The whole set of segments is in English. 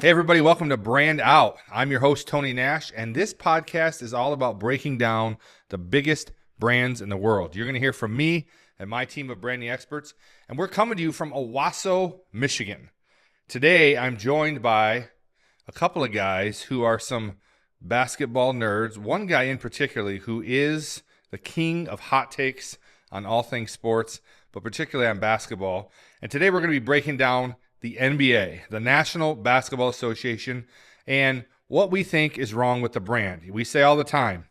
Hey, everybody, welcome to Brand Out. I'm your host, Tony Nash, and this podcast is all about breaking down the biggest brands in the world. You're going to hear from me and my team of branding experts, and we're coming to you from Owasso, Michigan. Today, I'm joined by a couple of guys who are some basketball nerds, one guy in particular who is the king of hot takes on all things sports, but particularly on basketball. And today, we're going to be breaking down the NBA, the National Basketball Association, and what we think is wrong with the brand. We say all the time,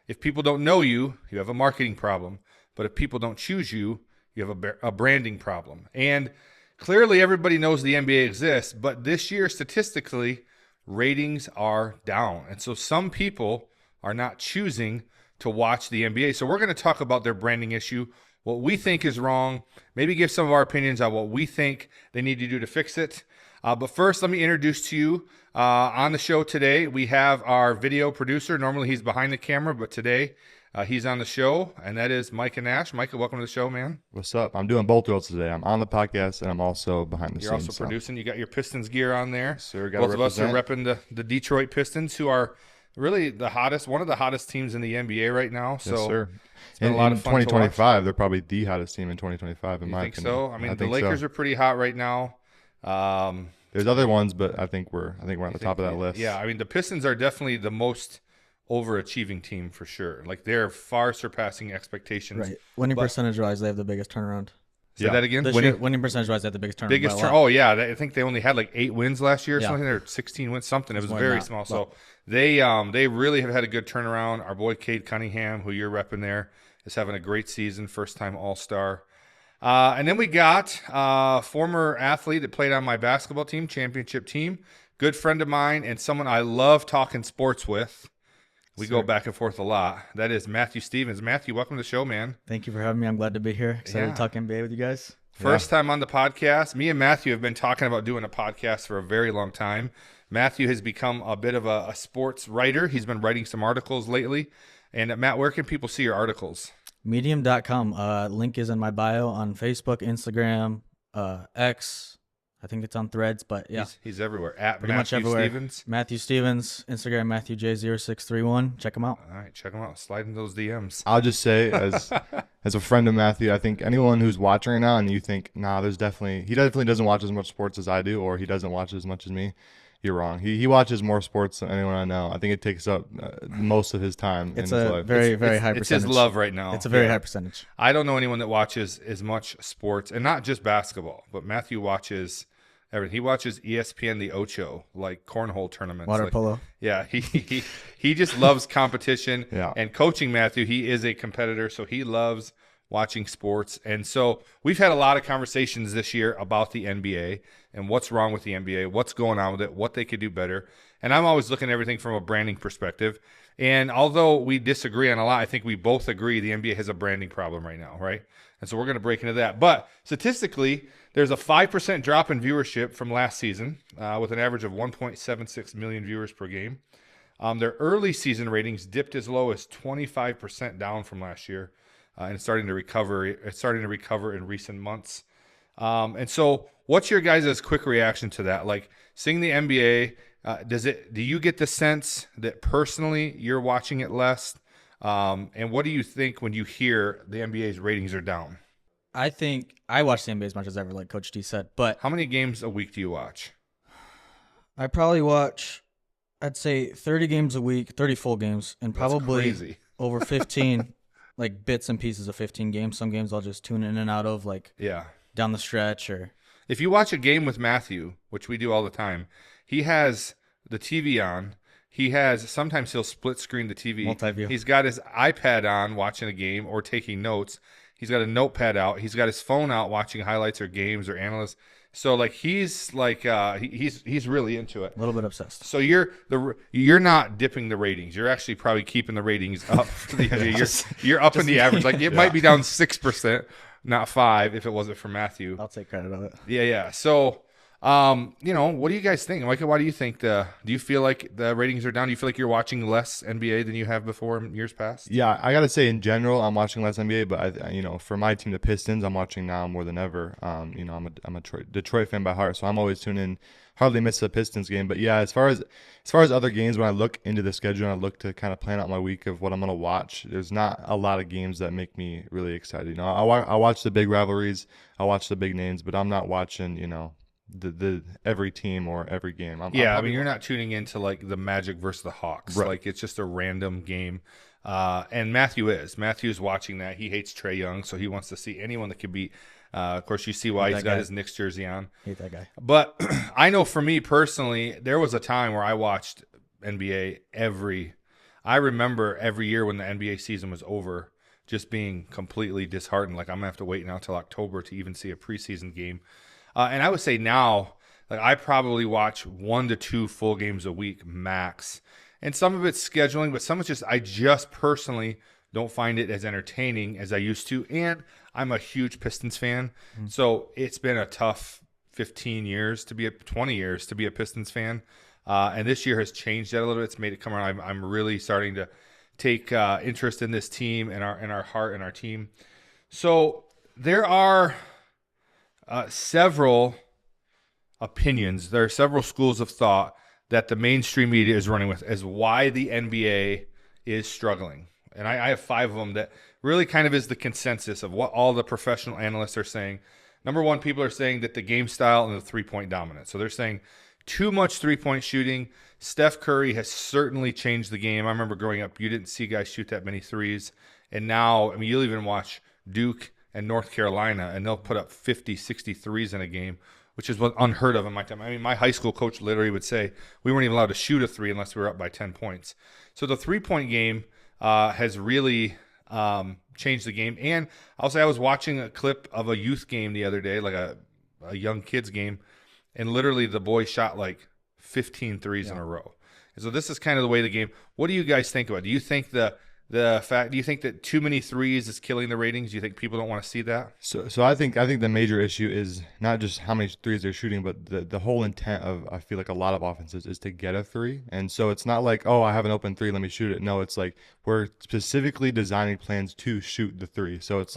if people don't know you, you have a marketing problem. But if people don't choose you, you have a branding problem. And clearly everybody knows the NBA exists, but this year statistically, ratings are down. And so some people are not choosing to watch the NBA. So we're going to talk about their branding issue, what we think is wrong, maybe give some of our opinions on what we think they need to do to fix it. But first, let me introduce to you on the show today, we have our video producer. Normally he's behind the camera, but today he's on the show, and that is Micah Nash. Micah, welcome to the show, man. What's up? I'm doing both roles today. I'm on the podcast, and I'm also behind the scenes. You're also producing. You got your Pistons gear on there. Sir, both of us are repping the Detroit Pistons, who are really one of the hottest teams in the NBA right now. So yes, sir. It's been a lot of fun. 2025, they're probably the hottest team in 2025, in my opinion. So? I mean, the Lakers are pretty hot right now. There's other ones, but I think we're on the top of that list. Yeah, I mean, the Pistons are definitely the most overachieving team for sure. Like, they're far surpassing expectations. Right. Winning percentage-wise, they have the biggest turnaround. Say that again? Winning percentage-wise, they have the biggest turnaround. Oh, yeah. I think they only had like 8 wins last year or something, or 16 wins, something. It was very small. So they really have had a good turnaround. Our boy Cade Cunningham, who you're repping there, is having a great season, first-time All-Star. And then we got former athlete that played on my basketball team, championship team, good friend of mine, and someone I love talking sports with. We go back and forth a lot. That is Matthew Stevens. Matthew, welcome to the show, man. Thank you for having me. I'm glad to be here. Excited to talk NBA with you guys. First time on the podcast. Me and Matthew have been talking about doing a podcast for a very long time. Matthew has become a bit of a sports writer. He's been writing some articles lately. And Matt, where can people see your articles? Medium.com. Link is in my bio on Facebook, Instagram, X. I think it's on Threads, but yeah. He's everywhere. At Pretty Matthew much everywhere. Stevens. Matthew Stevens, Instagram, MatthewJ0631. Check him out. All right, check him out. Slide in those DMs. I'll just say, as a friend of Matthew, I think anyone who's watching right now and you think, he definitely doesn't watch as much sports as I do, or he doesn't watch as much as me, you're wrong. He watches more sports than anyone I know. I think it takes up most of his time in his life. Very high percentage. It's his love right now. It's a very high percentage. I don't know anyone that watches as much sports, and not just basketball, but Matthew watches everything. He watches ESPN The Ocho, like cornhole tournaments. Water polo. Yeah, he just loves competition. Yeah. And coaching Matthew, he is a competitor, so he loves watching sports. And so we've had a lot of conversations this year about the NBA and what's wrong with the NBA, what's going on with it, what they could do better. And I'm always looking at everything from a branding perspective. And although we disagree on a lot, I think we both agree the NBA has a branding problem right now, right? And so we're going to break into that. But statistically, there's a 5% drop in viewership from last season with an average of 1.76 million viewers per game. Their early season ratings dipped as low as 25% down from last year. And it's starting to recover. It's starting to recover in recent months. And so, what's your guys' quick reaction to that? Like, seeing the NBA, do you get the sense that personally you're watching it less? And what do you think when you hear the NBA's ratings are down? I think I watch the NBA as much as ever, like Coach D said. But how many games a week do you watch? I probably watch, I'd say 30 games a week, 30 full games, and probably over 15. Like bits and pieces of 15 games. Some games I'll just tune in and out of, like down the stretch. Or if you watch a game with Matthew, which we do all the time, he has the TV on. Sometimes he'll split screen the TV. Multi-view. He's got his iPad on watching a game or taking notes. He's got a notepad out. He's got his phone out watching highlights or games or analysts. So like he's really into it. A little bit obsessed. So you're not dipping the ratings. You're actually probably keeping the ratings up. You're up in the average. Like it might be down 6%, not 5%, if it wasn't for Matthew. I'll take credit of it. Yeah. So What do you guys think? Micah, why do you think do you feel like the ratings are down? Do you feel like you're watching less NBA than you have before in years past? Yeah, I gotta say in general, I'm watching less NBA, but for my team, the Pistons, I'm watching now more than ever. I'm a Detroit fan by heart, so I'm always tuning in. Hardly miss a Pistons game, but yeah, as far as other games, when I look into the schedule and I look to kind of plan out my week of what I'm gonna watch, there's not a lot of games that make me really excited. I watch the big rivalries, I watch the big names, but I'm not watching the every team or every game. You're not tuning into like the Magic versus the Hawks. Right. Like it's just a random game. And Matthew's watching that. He hates Trae Young, so he wants to see anyone that could beat. Of course, you see why he's got his Knicks jersey on. Hate that guy. But I know for me personally, there was a time where I watched NBA I remember every year when the NBA season was over, just being completely disheartened. Like I'm gonna have to wait now till October to even see a preseason game. And I would say now, like I probably watch 1 to 2 full games a week max. And some of it's scheduling, but some it's I just personally don't find it as entertaining as I used to. And I'm a huge Pistons fan. Mm-hmm. So it's been a tough 20 years to be a Pistons fan. And this year has changed that a little bit. It's made it come around. I'm really starting to take interest in this team and our heart and our team. So there are several opinions. There are several schools of thought that the mainstream media is running with as why the NBA is struggling. And I have 5 of them that really kind of is the consensus of what all the professional analysts are saying. Number one, people are saying that the game style and the three-point dominance. So they're saying too much three-point shooting. Steph Curry has certainly changed the game. I remember growing up, you didn't see guys shoot that many threes. And now, you'll even watch Duke and North Carolina, and they'll put up 50, 60 threes in a game, which is unheard of in my time. My high school coach literally would say we weren't even allowed to shoot a three unless we were up by 10 points. So the three-point game has really changed the game. And I'll say I was watching a clip of a youth game the other day, like a young kids game, and literally the boy shot like 15 threes in a row. And so this is kind of the way the game. What do you guys think about it? Do you think do you think that too many threes is killing the ratings? Do you think people don't want to see that? So I think the major issue is not just how many threes they're shooting, but the whole intent of, I feel like, a lot of offenses is to get a three. And so it's not like, oh, I have an open three, let me shoot it. No, it's like we're specifically designing plans to shoot the three. So it's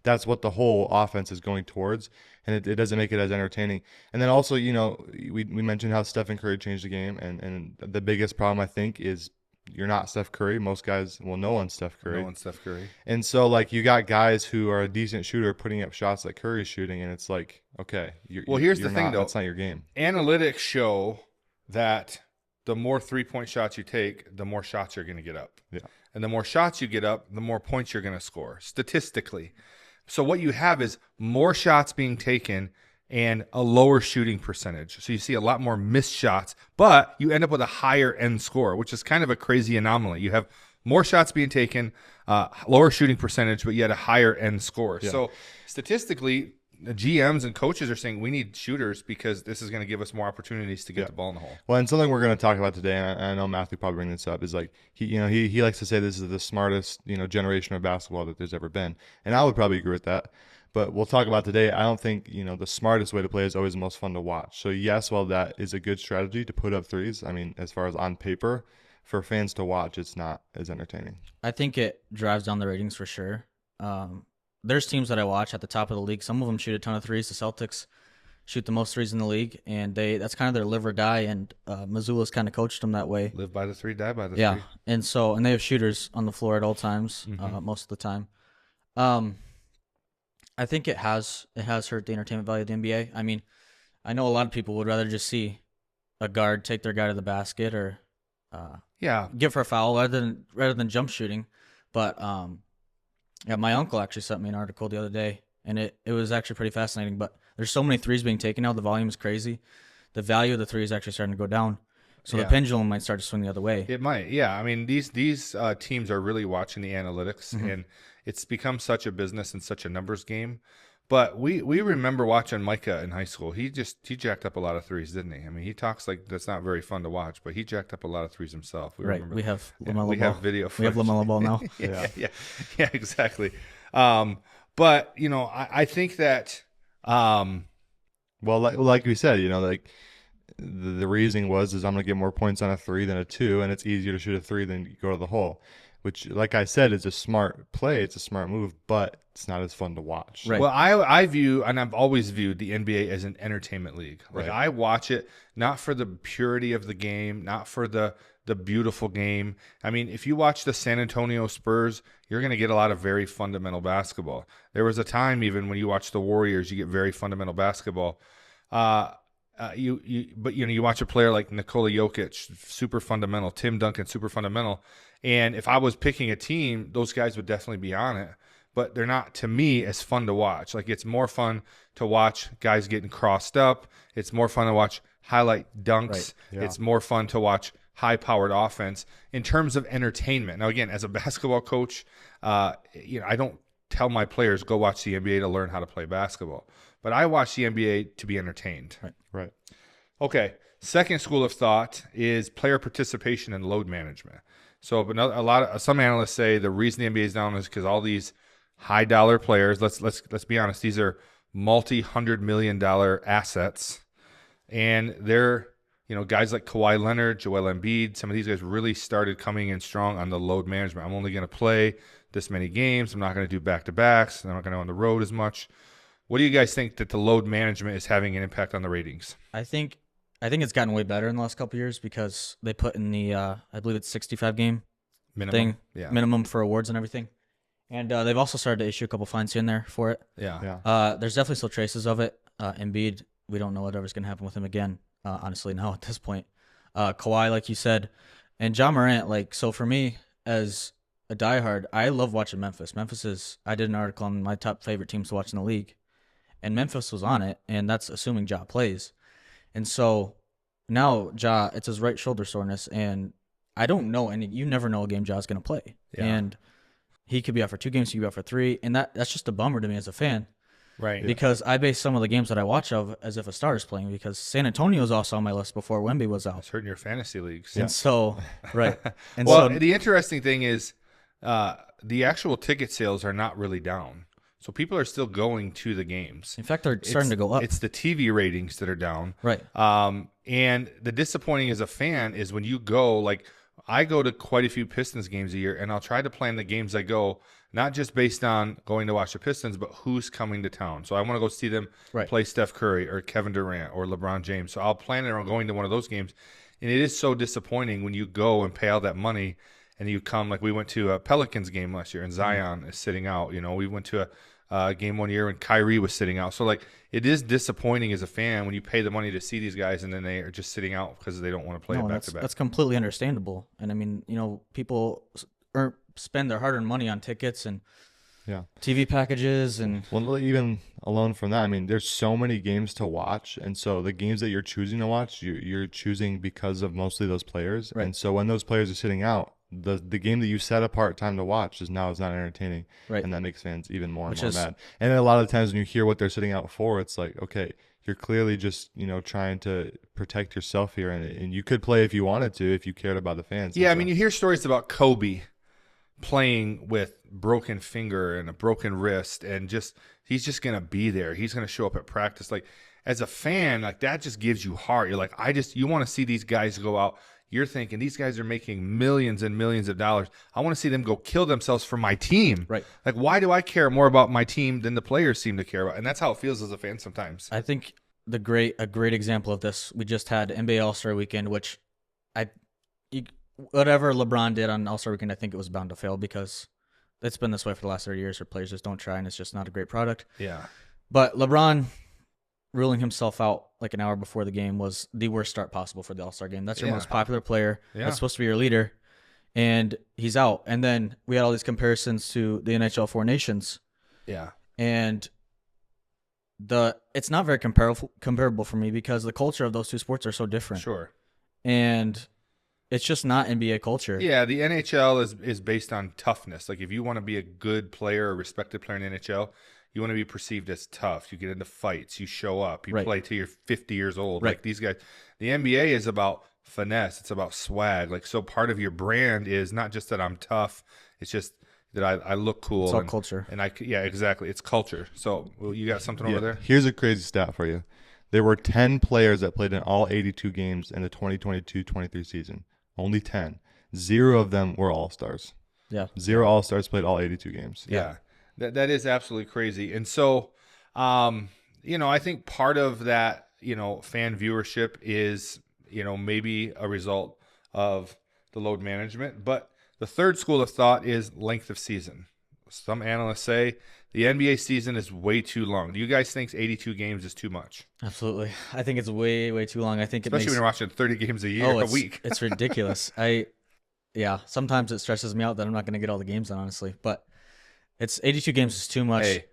that's what the whole offense is going towards, and it doesn't make it as entertaining. And then also, we mentioned how Steph Curry changed the game, and the biggest problem, I think, is you're not Steph Curry. Most guys, no one's Steph Curry. No one's Steph Curry. And so, like, you got guys who are a decent shooter putting up shots like Curry's shooting, and it's like, okay. Here's the thing, though. That's not your game. Analytics show that the more three-point shots you take, the more shots you're going to get up. Yeah. And the more shots you get up, the more points you're going to score, statistically. So what you have is more shots being taken and a lower shooting percentage. So you see a lot more missed shots, but you end up with a higher end score, which is kind of a crazy anomaly. You have more shots being taken, lower shooting percentage, but yet a higher end score. Yeah. So statistically, the GMs and coaches are saying we need shooters because this is going to give us more opportunities to get the ball in the hole. Well, and something we're going to talk about today, and I know Matthew probably bring this up, is like he likes to say this is the smartest generation of basketball that there's ever been, and I would probably agree with that. But we'll talk about today. I don't think, the smartest way to play is always the most fun to watch. So, yes, while that is a good strategy to put up threes, as far as on paper, for fans to watch, it's not as entertaining. I think it drives down the ratings for sure. There's teams that I watch at the top of the league. Some of them shoot a ton of threes. The Celtics shoot the most threes in the league, and that's kind of their live or die, and Missoula's kind of coached them that way. Live by the three, die by the three. Yeah, and they have shooters on the floor at all times, most of the time. I think it has hurt the entertainment value of the NBA. I know a lot of people would rather just see a guard take their guy to the basket or give for a foul rather than jump shooting. But my uncle actually sent me an article the other day, and it was actually pretty fascinating. But there's so many threes being taken now, the volume is crazy. The value of the three is actually starting to go down. So the pendulum might start to swing the other way. It might, yeah. These teams are really watching the analytics, and it's become such a business and such a numbers game. But we remember watching Micah in high school. He jacked up a lot of threes, didn't he? He talks like that's not very fun to watch, but he jacked up a lot of threes himself. We have LaMelo Ball. We have video footage. We have LaMelo Ball now. yeah, exactly. But I think that Well, like we said, like the reasoning is I'm going to get more points on a 3 than a 2, and it's easier to shoot a 3 than go to the hole, which, like I said, is a smart play. It's a smart move, but it's not as fun to watch. Right. Well, I view, and I've always viewed the NBA as an entertainment league. Like, Right. I watch it not for the purity of the game, not for the beautiful game. I mean, if you watch the San Antonio Spurs, you're going to get a lot of very fundamental basketball. There was a time even when you watch the Warriors, you get very fundamental basketball. But you watch a player like Nikola Jokic, super fundamental. Tim Duncan, super fundamental. And if I was picking a team, those guys would definitely be on it. But they're not, to me, as fun to watch. Like, it's more fun to watch guys getting crossed up. It's more fun to watch highlight dunks. Right. Yeah. It's more fun to watch high-powered offense in terms of entertainment. Now, again, as a basketball coach, I don't tell my players, go watch the NBA to learn how to play basketball. But I watch the NBA to be entertained. Right. Okay. Second school of thought is player participation and load management. So some analysts say the reason the NBA is down is because all these high-dollar players, let's be honest, these are multi-$100 million assets, and they're, guys like Kawhi Leonard, Joel Embiid, some of these guys really started coming in strong on the load management. I'm only going to play this many games. I'm not going to do back-to-backs. I'm not going to go on the road as much. What do you guys think that the load management is having an impact on the ratings? I think it's gotten way better in the last couple of years because they put in the I believe it's 65 game minimum for awards and everything, and they've also started to issue a couple fines here and there for it. Yeah. There's definitely still traces of it. Embiid, we don't know whatever's going to happen with him again. Honestly, now at this point, Kawhi, like you said, and Ja Morant. Like, so for me as a diehard, I love watching Memphis. I did an article on my top favorite teams to watch in the league, and Memphis was on it, and that's assuming Ja plays. And so now Ja, it's his right shoulder soreness, and I don't know, and you never know a game Ja's going to play. Yeah. And he could be out for 2 games, he could be out for 3, and that's just a bummer to me as a fan. Right. Because I base some of the games that I watch of as if a starter's playing, because San Antonio was also on my list before Wemby was out. It's hurting your fantasy leagues. And so, right. And well, so, the interesting thing is the actual ticket sales are not really down. So people are still going to the games. in fact, they're starting to go up. It's the TV ratings that are down. Right. And the disappointing as a fan is when you go, like, I go to quite a few Pistons games a year, and I'll try to plan the games I go, not just based on going to watch the Pistons, but who's coming to town. So I want to go see them play Steph Curry or Kevin Durant or LeBron James. So I'll plan it around going to one of those games. And it is so disappointing when you go and pay all that money and you come, like we went to a Pelicans game last year and Zion is sitting out. We went to a game one year when Kyrie was sitting out. So, like, it is disappointing as a fan when you pay the money to see these guys and then they are just sitting out because they don't want to play back-to-back. That's completely understandable. And I mean, people spend their hard-earned money on tickets and TV packages and even alone from that, I mean, there's so many games to watch, and so the games that you're choosing to watch, you're choosing because of mostly those players. Right. And so when those players are sitting out, the game that you set apart time to watch is not entertaining, Right. and that makes fans even more mad. And a lot of the times when you hear what they're sitting out for, it's like, okay, you're clearly just trying to protect yourself here, and you could play if you wanted to, if you cared about the fans. Yeah, I mean, you hear stories about Kobe playing with broken finger and a broken wrist, and he's just gonna be there. He's gonna show up at practice. Like, as a fan, like, that just gives you heart. You're like, you want to see these guys go out. You're thinking these guys are making millions and millions of dollars. I want to see them go kill themselves for my team. Right. Like, why do I care more about my team than the players seem to care about? And that's how it feels as a fan sometimes. I think a great example of this, we just had NBA All-Star Weekend, which whatever LeBron did on All-Star Weekend, I think it was bound to fail because it's been this way for the last 30 years where players just don't try and it's just not a great product. Yeah. But LeBron ruling himself out like an hour before the game was the worst start possible for the All-Star game. That's your most popular player. Yeah. That's supposed to be your leader. And he's out. And then we had all these comparisons to the NHL Four Nations. Yeah. And it's not very comparable for me because the culture of those two sports are so different. Sure. And it's just not NBA culture. Yeah, the NHL is based on toughness. Like, if you want to be a good player, a respected player in the NHL, you want to be perceived as tough. You get into fights. You show up. You play till you're 50 years old. Right. Like these guys. The NBA is about finesse. It's about swag. Like, so part of your brand is not just that I'm tough. It's just that I look cool. It's all culture. Yeah, exactly. It's culture. So, you got something over there? Here's a crazy stat for you. There were 10 players that played in all 82 games in the 2022-23 season. Only 10. 0 of them were all-stars. Yeah. 0 all-stars played all 82 games. Yeah. That is absolutely crazy. And so, I think part of that, fan viewership is, maybe a result of the load management. But the third school of thought is length of season. Some analysts say the NBA season is way too long. Do you guys think 82 games is too much? Absolutely. I think it's way, way too long. I think especially when you're watching 30 games a week. It's ridiculous. Sometimes it stresses me out that I'm not going to get all the games done, honestly. But 82 games is too much. Hey,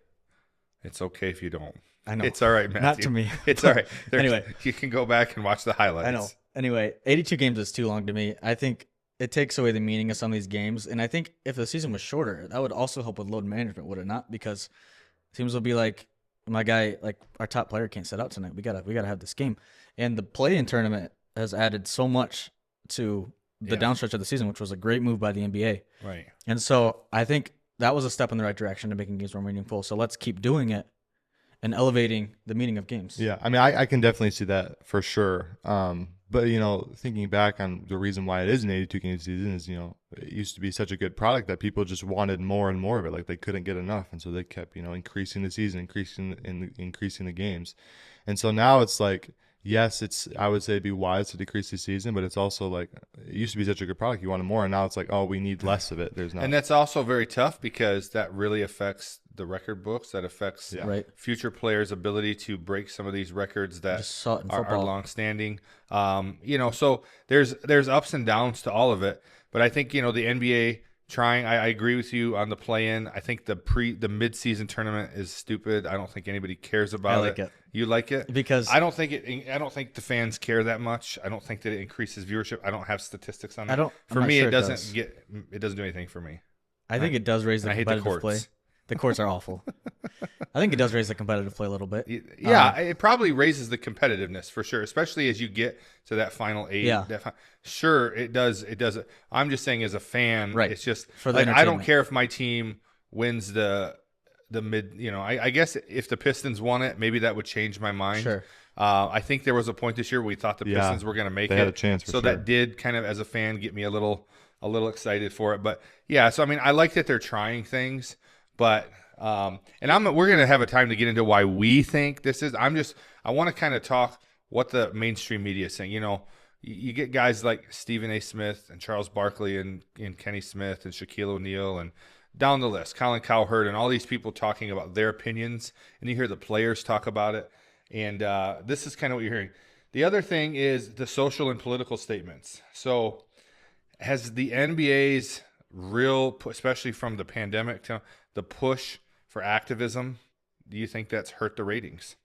it's okay if you don't. I know. It's all right, Matthew. Not to me. It's all right. Anyway. You can go back and watch the highlights. I know. Anyway, 82 games is too long to me. I think it takes away the meaning of some of these games. And I think if the season was shorter, that would also help with load management, would it not? Because teams will be like, my guy, like our top player can't sit out tonight. We gotta have this game. And the play-in tournament has added so much to the downstretch of the season, which was a great move by the NBA. Right. And so I think that was a step in the right direction to making games more meaningful. So let's keep doing it and elevating the meaning of games. Yeah, I mean, I can definitely see that for sure. But, thinking back on the reason why it is an 82-game season is, it used to be such a good product that people just wanted more and more of it. Like, they couldn't get enough. And so they kept, increasing the season, increasing the games. And so now it's like, yes, I would say it'd be wise to decrease the season, but it's also like, it used to be such a good product. You wanted more. And now it's like, oh, we need less of it. There's not. And that's also very tough because that really affects the record books. That affects future players' ability to break some of these records that are long-standing. So there's ups and downs to all of it. But I think, the NBA trying, I agree with you on the play-in. I think the mid-season tournament is stupid. I don't think anybody cares about it. You like it? Because I don't think the fans care that much. I don't think that it increases viewership. I don't have statistics on that. For me, it doesn't do anything for me. I think it does raise the competitive play. The courts are awful. I think it does raise the competitive play a little bit. Yeah, it probably raises the competitiveness for sure, especially as you get to that final 8. Yeah. Sure, it does. It does. I'm just saying as a fan, right. It's just for the I don't care if my team wins the mid. I guess if the Pistons won it, maybe that would change my mind. Sure. I think there was a point this year where we thought the Pistons were going to make it. They had a chance for so sure. That did kind of, as a fan, get me a little excited for it. But yeah, so I mean, I like that they're trying things. But we're gonna have a time to get into why we think this is. I want to kind of talk what the mainstream media is saying. You get guys like Stephen A. Smith and Charles Barkley and Kenny Smith and Shaquille O'Neal and down the list, Colin Cowherd and all these people talking about their opinions, and you hear the players talk about it. And this is kind of what you're hearing. The other thing is the social and political statements. So has the NBA's especially from the pandemic, the push for activism, do you think that's hurt the ratings?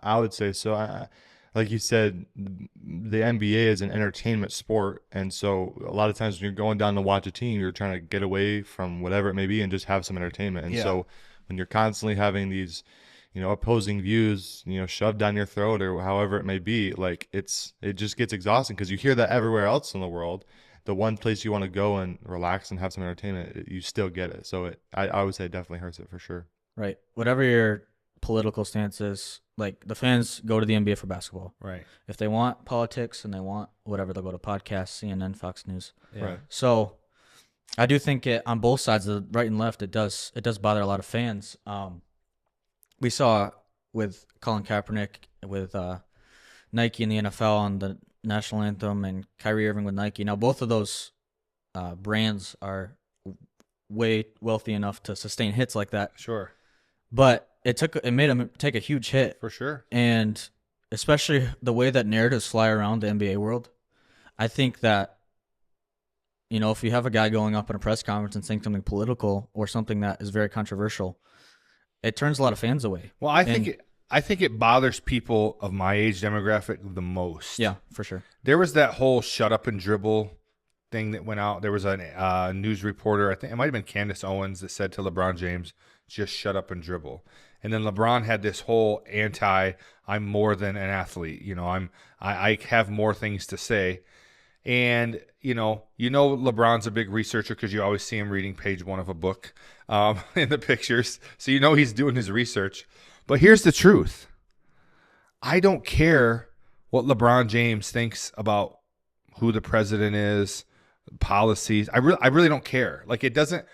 I would say so. Like you said, the NBA is an entertainment sport, and so a lot of times when you're going down to watch a team, you're trying to get away from whatever it may be and just have some entertainment. And so when you're constantly having these, opposing views, shoved down your throat or however it may be, like it just gets exhausting because you hear that everywhere else in the world. The one place you want to go and relax and have some entertainment, you still get it. So I would say it definitely hurts it for sure. Right. Whatever your political stance is, like the fans go to the NBA for basketball. Right. If they want politics and they want whatever, they'll go to podcasts, CNN, Fox News. Yeah. Right. So I do think it on both sides, of the right and left, it does bother a lot of fans. We saw with Colin Kaepernick with Nike and the NFL on the national anthem and Kyrie Irving with Nike. Now, both of those brands are way wealthy enough to sustain hits like that. Sure. But it made them take a huge hit. For sure. And especially the way that narratives fly around the NBA world, I think that, if you have a guy going up in a press conference and saying something political or something that is very controversial, it turns a lot of fans away. Well, I think it bothers people of my age demographic the most. Yeah, for sure. There was that whole shut up and dribble thing that went out. There was a news reporter, I think it might have been Candace Owens, that said to LeBron James, just shut up and dribble. And then LeBron had this whole I'm more than an athlete. I have more things to say. And, LeBron's a big researcher because you always see him reading page 1 of a book in the pictures. So he's doing his research. But here's the truth. I don't care what LeBron James thinks about who the president is, policies. I really don't care. Like it doesn't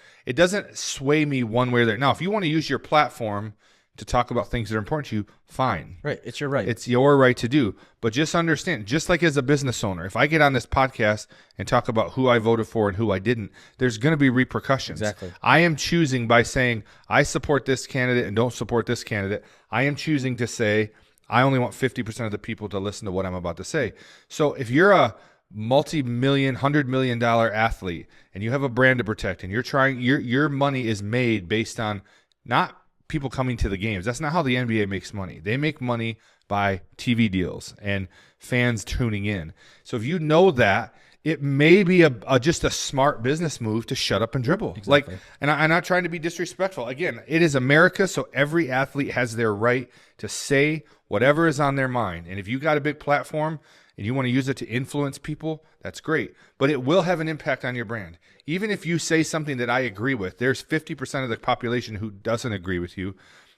sway me one way or the other. Now, if you want to use your platform to talk about things that are important to you, fine. Right. It's your right. It's your right to do. But just understand, just like as a business owner, if I get on this podcast and talk about who I voted for and who I didn't, there's going to be repercussions. Exactly. I am choosing by saying I support this candidate and don't support this candidate. I am choosing to say I only want 50% of the people to listen to what I'm about to say. So if you're a multi-million, $100 million athlete and you have a brand to protect and you're trying, your money is made based on not people coming to the games. That's not how the NBA makes money. They make money by TV deals and fans tuning in. So if you know that, it may be just a smart business move to shut up and dribble. Exactly. Like, and I'm not trying to be disrespectful. Again, it is America, so every athlete has their right to say whatever is on their mind. And if you got a big platform and you want to use it to influence people, that's great. But it will have an impact on your brand. Even if you say something that I agree with, there's 50% of the population who doesn't agree with you.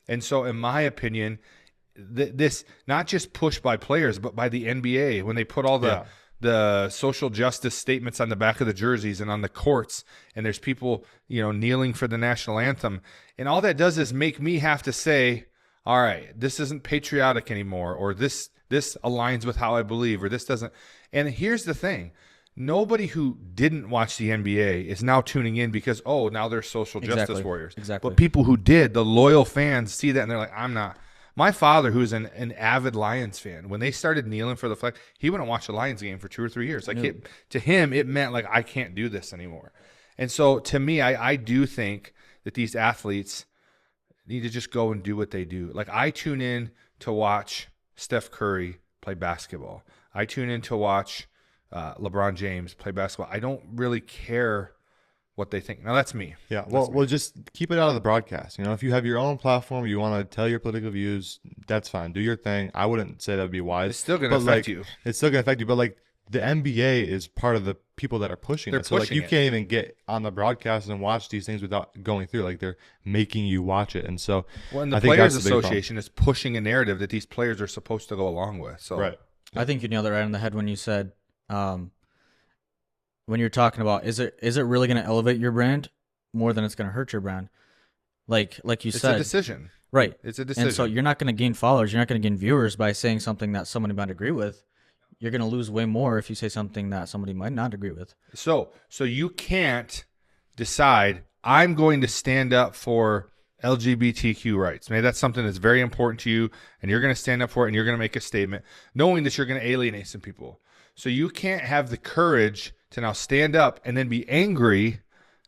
And so in my opinion, this not just pushed by players, but by the NBA when they put all the social justice statements on the back of the jerseys and on the courts, and there's people, kneeling for the national anthem. And all that does is make me have to say, all right, this isn't patriotic anymore, or this aligns with how I believe, or this doesn't. And here's the thing. Nobody who didn't watch the NBA is now tuning in because, now they're social justice warriors. Exactly. But people who did, the loyal fans, see that and they're like, I'm not. My father, who's an avid Lions fan, when they started kneeling for the flag, he wouldn't watch a Lions game for 2 or 3 years. Like to him, it meant like, I can't do this anymore. And so to me, I do think that these athletes need to just go and do what they do. Like I tune in to watch Steph Curry play basketball. I tune in to watch LeBron James play basketball. I don't really care what they think. Now that's me. Yeah. Well, just keep it out of the broadcast. If you have your own platform, you want to tell your political views, that's fine. Do your thing. I wouldn't say that would be wise. It's still going to affect you. It's still going to affect you. But like the NBA is part of the people that are pushing it. So like you can't even get on the broadcast and watch these things without going through. Like they're making you watch it. And so and the Players Association is pushing a narrative that these players are supposed to go along with. So right. I think you nailed it right on the head when you said, when you're talking about, is it really going to elevate your brand more than it's going to hurt your brand? Like you said. It's a decision. Right. It's a decision. And so you're not going to gain followers. You're not going to gain viewers by saying something that somebody might agree with. You're going to lose way more if you say something that somebody might not agree with. So you can't decide, I'm going to stand up for LGBTQ rights. Maybe that's something that's very important to you, and you're going to stand up for it, and you're going to make a statement, knowing that you're going to alienate some people. So you can't have the courage to now stand up and then be angry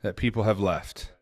that people have left.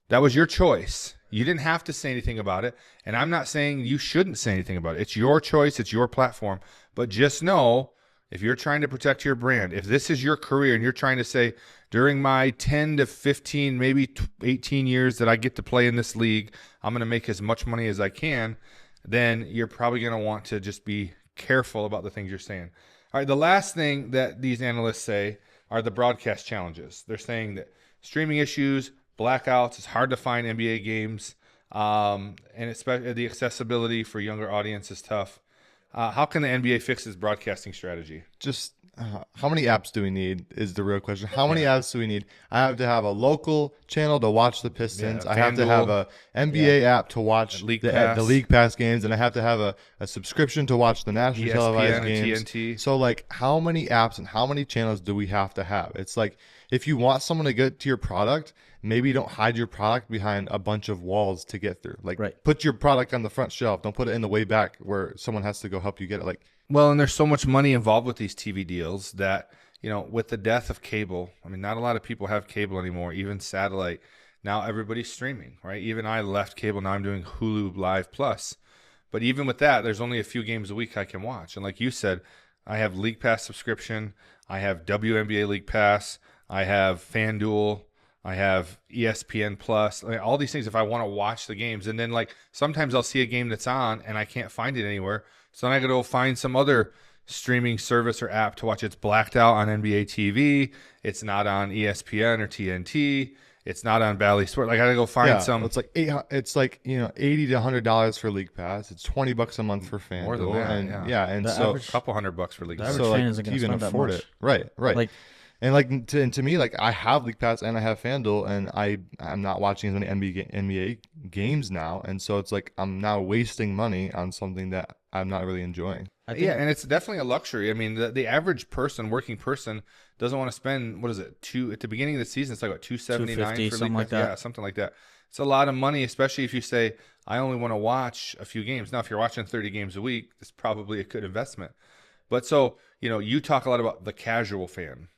That was your choice. You didn't have to say anything about it, and I'm not saying you shouldn't say anything about it. It's your choice. It's your platform. But just know, if you're trying to protect your brand, if this is your career and you're trying to say, during my 10 to 15, maybe 18 years that I get to play in this league, I'm going to make as much money as I can, then you're probably going to want to just be careful about the things you're saying. All right, the last thing that these analysts say are the broadcast challenges. They're saying that streaming issues, blackouts, it's hard to find NBA games, and especially the accessibility for younger audience is tough. How can the NBA fix its broadcasting strategy? Just how many apps do we need is the real question. How many apps do we need? I have to have a local channel to watch the Pistons. I have to have a NBA app to watch the League Pass games, and I have to have a subscription to watch the nationally televised games. TNT. So like, how many apps and how many channels do we have to have? It's like, if you want someone to get to your product, maybe don't hide your product behind a bunch of walls to get through. Like, put your product on the front shelf. Don't put it in the way back where someone has to go help you get it. Like, well, and there's so much money involved with these TV deals that, with the death of cable, I mean, not a lot of people have cable anymore, even satellite. Now everybody's streaming, right? Even I left cable. Now I'm doing Hulu Live Plus. But even with that, there's only a few games a week I can watch. And like you said, I have League Pass subscription. I have WNBA League Pass. I have FanDuel. I have ESPN Plus. I mean, all these things if I want to watch the games. And then like sometimes I'll see a game that's on and I can't find it anywhere. So then I got to go find some other streaming service or app to watch. It's blacked out on NBA TV. It's not on ESPN or TNT. It's not on Bally Sport. Like I gotta go find some. It's like $80 to $100 for League Pass. It's $20 a month for FanDuel. More than that, and and The so average- a couple $100 for League the Pass. average so fan like, isn't to gonna even spend that afford much. it, right? Like, And like to me, like I have League Pass and I have FanDuel, and I'm not watching as many NBA games now, and so it's like I'm now wasting money on something that I'm not really enjoying. I think And it's definitely a luxury. I mean, the average person, working person, doesn't want to spend, what is it, at the beginning of the season, it's like what, $279 for League something like Pass? that. Yeah, something like that. It's a lot of money, especially if you say, I only want to watch a few games. Now, if you're watching 30 games a week, it's probably a good investment. But so, you talk a lot about the casual fan,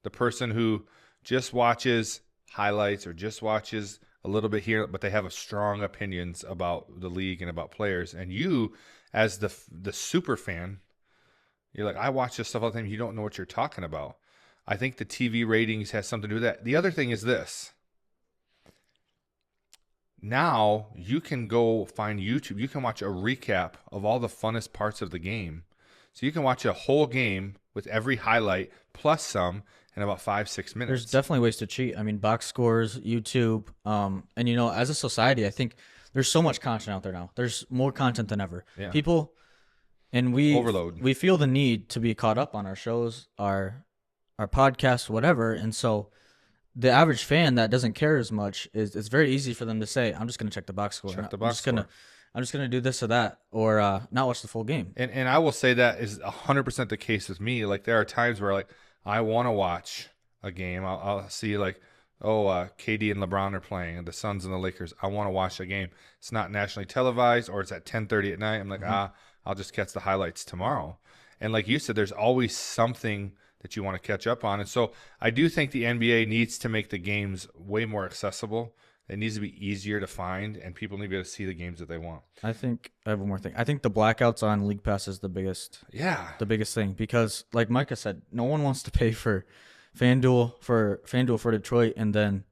the person who just watches highlights or just watches a little bit here, but they have a strong opinions about the league and about players. And you, as the super fan, you're like, I watch this stuff all the time. You don't know what you're talking about. I think the TV ratings has something to do with that. The other thing is this. Now you can go find YouTube. You can watch a recap of all the funnest parts of the game. So you can watch a whole game with every highlight plus some in about 5-6 minutes. there's definitely ways to cheat. I mean, box scores, YouTube, and as a society, I think there's so much content out there now. There's more content than ever. Yeah. People, and we Overload. We feel the need to be caught up on our shows, our podcasts, whatever. And so, the average fan that doesn't care as much it's very easy for them to say, "I'm just going to check the box score. Check the box score. I'm just gonna do this or that, or not watch the full game." And I will say that is 100% the case with me. Like there are times where like I want to watch a game. I'll see like, KD and LeBron are playing, and the Suns and the Lakers. I want to watch a game. It's not nationally televised, or it's at 10:30 at night. I'm like, I'll just catch the highlights tomorrow. And like you said, there's always something that you want to catch up on. And so I do think the NBA needs to make the games way more accessible. It needs to be easier to find, and people need to be able to see the games that they want. I think I have one more thing. I think the blackouts on League Pass is the biggest thing, because, like Micah said, no one wants to pay for FanDuel for Detroit and then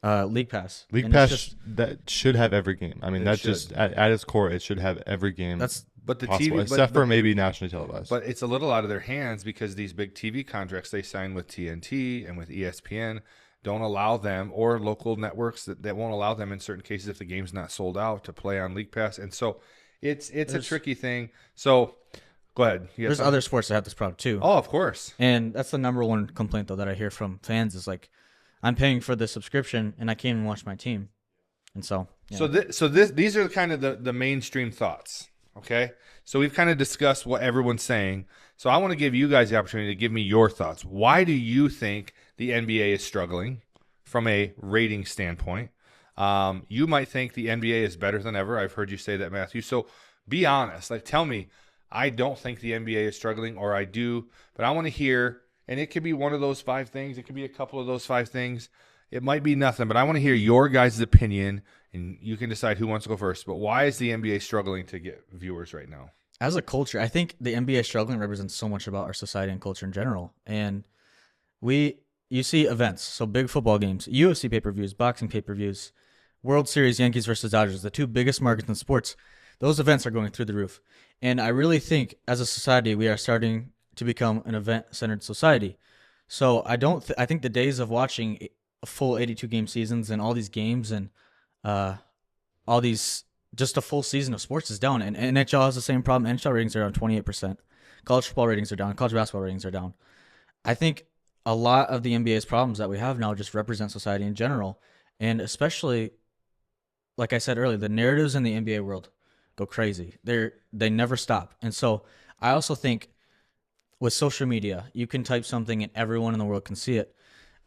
League Pass. League And Pass that should have every game. I mean, that's should. just at its core, it should have every game. But the possible, TV, except for maybe nationally televised. But it's a little out of their hands because these big TV contracts they sign with TNT and with ESPN don't allow them, or local networks that won't allow them in certain cases if the game's not sold out, to play on League Pass. And so it's a tricky thing. So go ahead. There's other sports that have this problem too. Oh, of course. And that's the number one complaint though that I hear from fans is like, I'm paying for this subscription and I can't even watch my team. And so these are kind of the mainstream thoughts. Okay, so we've kind of discussed what everyone's saying. So I want to give you guys the opportunity to give me your thoughts. Why do you think the NBA is struggling from a rating standpoint? You might think the NBA is better than ever. I've heard you say that, Matthew. So be honest. Like, tell me, I don't think the NBA is struggling, or I do. But I want to hear, and it could be one of those 5 things. It could be a couple of those 5 things. It might be nothing, but I want to hear your guys' opinion, and you can decide who wants to go first. But why is the NBA struggling to get viewers right now? As a culture, I think the NBA struggling represents so much about our society and culture in general. And you see events, so big football games, UFC pay-per-views, boxing pay-per-views, World Series, Yankees versus Dodgers, the 2 biggest markets in sports. Those events are going through the roof. And I really think as a society, we are starting to become an event-centered society. So I think the days of watching a full 82-game seasons and all these games and all these, just a full season of sports is down. And NHL has the same problem. NHL ratings are down 28%. College football ratings are down. College basketball ratings are down. I think a lot of the NBA's problems that we have now just represent society in general. And especially, like I said earlier, the narratives in the NBA world go crazy. They never stop. And so I also think with social media, you can type something and everyone in the world can see it.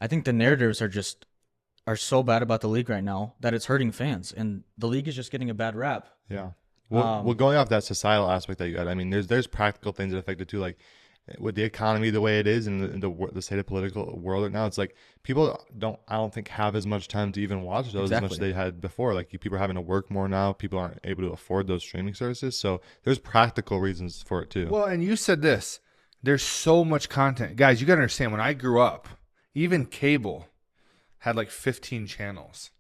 I think the narratives are so bad about the league right now that it's hurting fans, and the league is just getting a bad rap. Yeah. Well, going off that societal aspect that you had, I mean, there's practical things that affect it too, like with the economy the way it is and the state of political world right now. It's like people I don't think have as much time to even watch those as much as they had before. Like people are having to work more now. People aren't able to afford those streaming services. So there's practical reasons for it too. Well, and you said this. There's so much content. Guys, you got to understand, when I grew up, even cable had like 15 channels.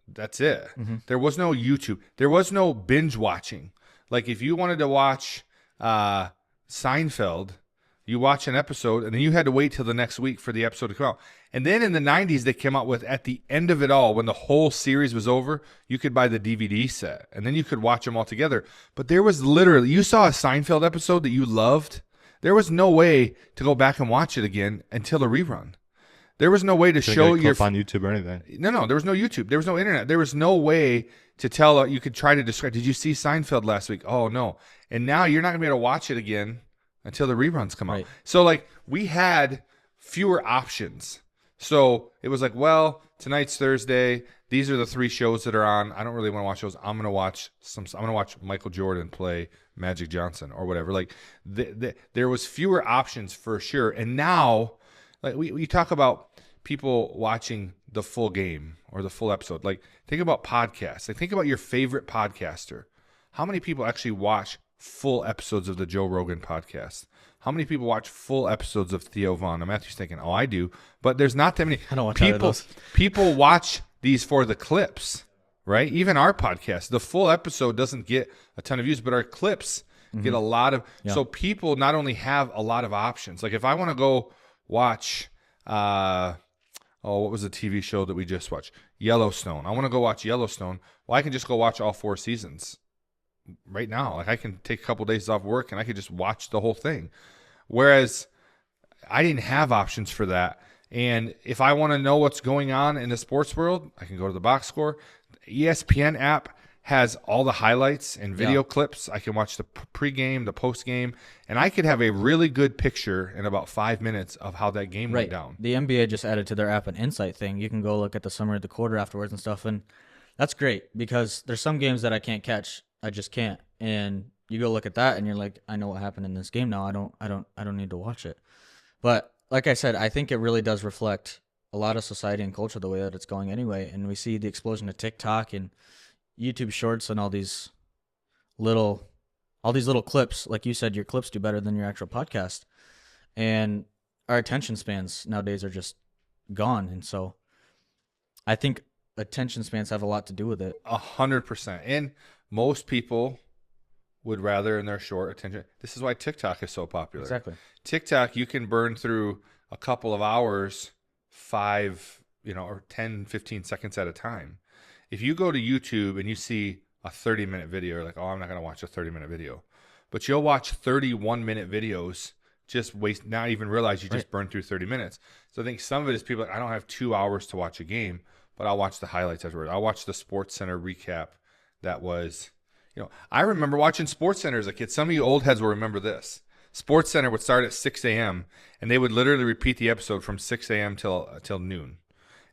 That's it. Mm-hmm. There was no YouTube. There was no binge watching. Like if you wanted to watch Seinfeld, You watch an episode, and then you had to wait till the next week for the episode to come out. And then in the 90s, they came out with, at the end of it all, when the whole series was over, you could buy the DVD set, and then you could watch them all together. But there was literally, you saw a Seinfeld episode that you loved, there was no way to go back and watch it again until a rerun. There was no way to show your on YouTube or anything. No, there was no YouTube. There was no internet. There was no way to tell. You could try to describe. Did you see Seinfeld last week? Oh no! And now you're not gonna be able to watch it again until the reruns come out. So like we had fewer options. So it was like, well, tonight's Thursday. These are the 3 shows that are on. I don't really want to watch those. I'm gonna watch Michael Jordan play Magic Johnson or whatever. Like there was fewer options for sure. And now, like we talk about people watching the full game or the full episode. Like think about podcasts. Like think about your favorite podcaster. How many people actually watch full episodes of the Joe Rogan podcast? How many people watch full episodes of Theo Von? Now Matthew's thinking, oh, I do. But there's not that many. I don't watch people. People watch these for the clips, right? Even our podcast, the full episode doesn't get a ton of views, but our clips get a lot of. Yeah. So people not only have a lot of options. Like if I want to go watch, what was the TV show that we just watched? Yellowstone. I want to go watch Yellowstone. Well, I can just go watch all 4 seasons right now. Like I can take a couple days off work and I could just watch the whole thing. Whereas I didn't have options for that. And if I want to know what's going on in the sports world, I can go to the box score. The ESPN app has all the highlights and video clips. I can watch the pregame, the postgame, and I could have a really good picture in about 5 minutes of how that game went down. The NBA just added to their app an insight thing. You can go look at the summary of the quarter afterwards and stuff, and that's great because there's some games that I can't catch. I just can't. And you go look at that and you're like, I know what happened in this game now. I don't need to watch it. But like I said, I think it really does reflect a lot of society and culture the way that it's going anyway. And we see the explosion of TikTok and YouTube Shorts and all these little clips. Like you said, your clips do better than your actual podcast. And our attention spans nowadays are just gone. And so I think attention spans have a lot to do with it. 100%. And most people would rather in their short attention. This is why TikTok is so popular. Exactly. TikTok, you can burn through a couple of hours, 5, or 10, 15 seconds at a time. If you go to YouTube and you see a 30-minute video, you're like, oh, I'm not going to watch a 30-minute video. But you'll watch 31-minute videos, not even realize you just burned through 30 minutes. So I think some of it is people like, I don't have 2 hours to watch a game, but I'll watch the highlights afterward. I'll watch the Sports Center recap that was, I remember watching Sports Center as a kid. Some of you old heads will remember this. Sports Center would start at 6 a.m., and they would literally repeat the episode from 6 a.m. till noon.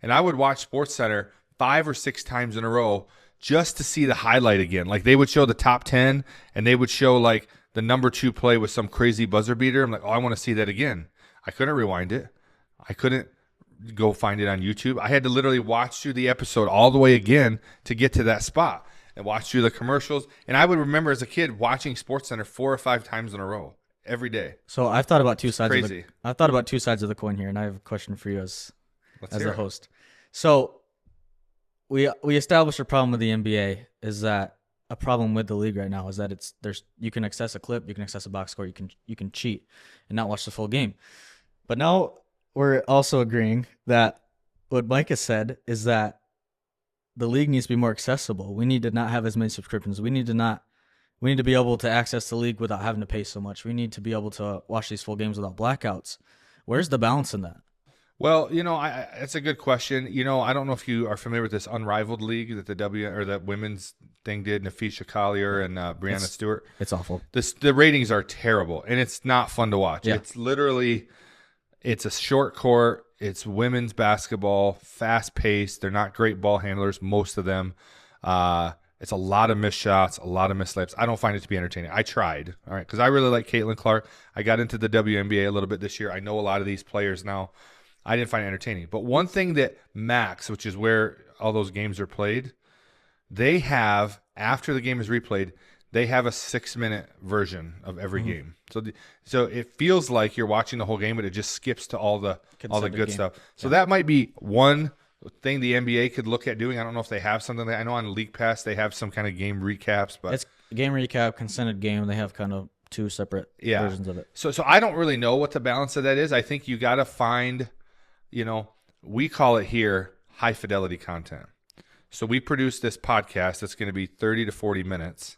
And I would watch Sports Center 5 or 6 times in a row just to see the highlight again. Like they would show the top 10, and they would show like the number 2 play with some crazy buzzer beater. I'm like, oh, I want to see that again. I couldn't rewind it. I couldn't go find it on YouTube. I had to literally watch through the episode all the way again to get to that spot and watch through the commercials. And I would remember as a kid watching Sports Center 4 or 5 times in a row every day. So I've thought about two sides. I've thought about 2 sides of the coin here, and I have a question for you as a host. So we established a problem with the NBA is that a problem with the league right now is that you can access a clip, you can access a box score, you can cheat and not watch the full game. But now we're also agreeing that what Micah said is that the league needs to be more accessible. We need to not have as many subscriptions. We need to be able to access the league without having to pay so much. We need to be able to watch these full games without blackouts. Where's the balance in that? Well, that's a good question. I don't know if you are familiar with this Unrivaled League that the women's thing did, Nafisha Collier and Brianna Stewart. It's awful. The ratings are terrible, and it's not fun to watch. Yeah. It's a short court. It's women's basketball, fast-paced. They're not great ball handlers, most of them. It's a lot of missed shots, a lot of missed layups. I don't find it to be entertaining. I tried, all right, because I really like Caitlin Clark. I got into the WNBA a little bit this year. I know a lot of these players now. I didn't find it entertaining. But one thing that Max, which is where all those games are played, they have, after the game is replayed, they have a 6-minute version of every game. So it feels like you're watching the whole game, but it just skips to all the good stuff. So that might be one thing the NBA could look at doing. I don't know if they have something. I know on League Pass they have some kind of game recaps, but it's game recap, consented game. They have kind of two separate Yeah. versions of it. So I don't really know what the balance of that is. I think you got to find, we call it here high fidelity content. So we produce this podcast that's going to be 30 to 40 minutes.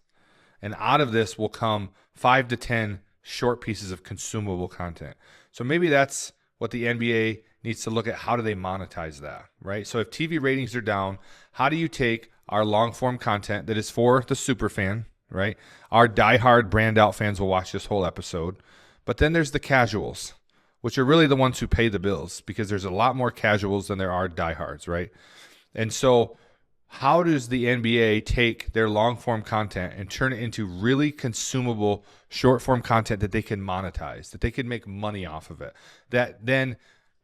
And out of this will come 5 to 10 short pieces of consumable content. So maybe that's what the NBA needs to look at. How do they monetize that, right? So if TV ratings are down, how do you take our long form content that is for the super fan, right? Our diehard brand out fans will watch this whole episode. But then there's the casuals, which are really the ones who pay the bills, because there's a lot more casuals than there are diehards, right? And so how does the NBA take their long-form content and turn it into really consumable short-form content that they can monetize, that they can make money off of it? That then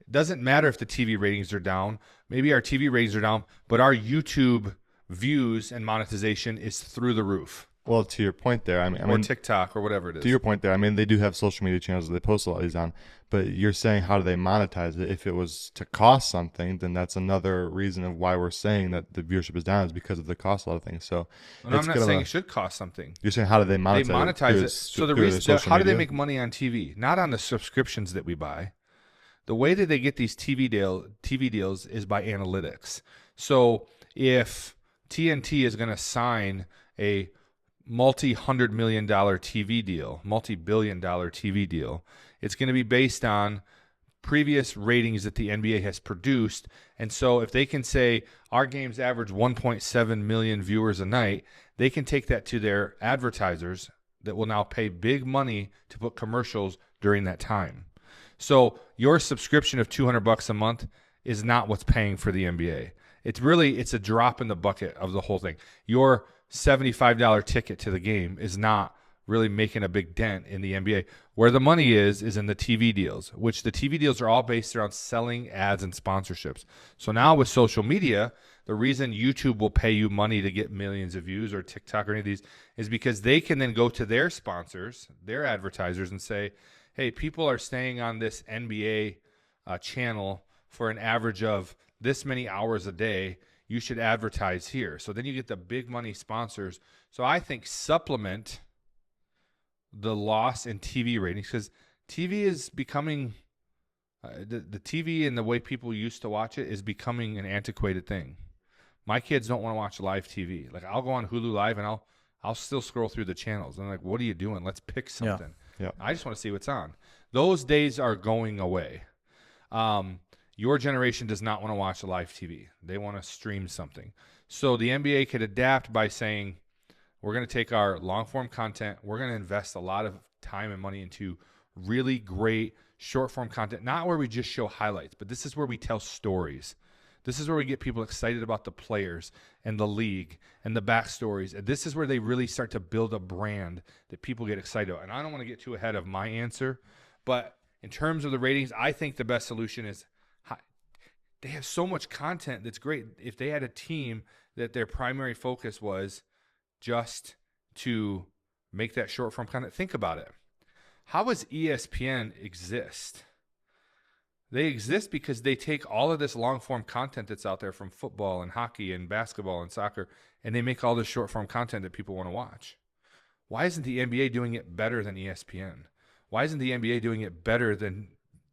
doesn't matter if the TV ratings are down. Maybe our TV ratings are down, but our YouTube views and monetization is through the roof. Well, to your point there, I mean, or TikTok or whatever it is. To your point there, I mean, they do have social media channels that they post a lot of these on, but you're saying how do they monetize it? If it was to cost something, then that's another reason of why we're saying that the viewership is down, is because of the cost of a lot of things. So I'm not saying it should cost something. You're saying how do they monetize it? They monetize it. So the reason, how do they make money on TV? Not on the subscriptions that we buy. The way that they get these TV deals is by analytics. So if TNT is going to sign a multi-$100 million TV deal, multi-billion dollar TV deal, it's going to be based on previous ratings that the NBA has produced. And so if they can say our games average 1.7 million viewers a night, they can take that to their advertisers that will now pay big money to put commercials during that time. So your subscription of $200 a month is not what's paying for the NBA. It's a drop in the bucket of the whole thing. Your $75 ticket to the game is not really making a big dent in the NBA. Where the money is in the TV deals, which the TV deals are all based around selling ads and sponsorships. So now with social media, the reason YouTube will pay you money to get millions of views, or TikTok or any of these, is because they can then go to their sponsors, their advertisers, and say, hey, people are staying on this NBA channel for an average of this many hours a day. You should advertise here. So then you get the big money sponsors. So I think supplement the loss in TV ratings, because TV is becoming, the TV and the way people used to watch it is becoming an antiquated thing. My kids don't want to watch live TV. Like, I'll go on Hulu Live and I'll still scroll through the channels. And I'm like, what are you doing? Let's pick something. Yeah. I just want to see what's on. Those days are going away. Your generation does not want to watch live TV. They want to stream something. So the NBA could adapt by saying, we're going to take our long-form content. We're going to invest a lot of time and money into really great short-form content, not where we just show highlights, but this is where we tell stories. This is where we get people excited about the players and the league and the backstories. And this is where they really start to build a brand that people get excited about. And I don't want to get too ahead of my answer, but in terms of the ratings, I think the best solution is they have so much content that's great. If they had a team that their primary focus was just to make that short form content, think about it. How does ESPN exist? They exist because they take all of this long form content that's out there from football and hockey and basketball and soccer, and they make all this short form content that people want to watch. Why isn't the NBA doing it better than ESPN? Why isn't the NBA doing it better than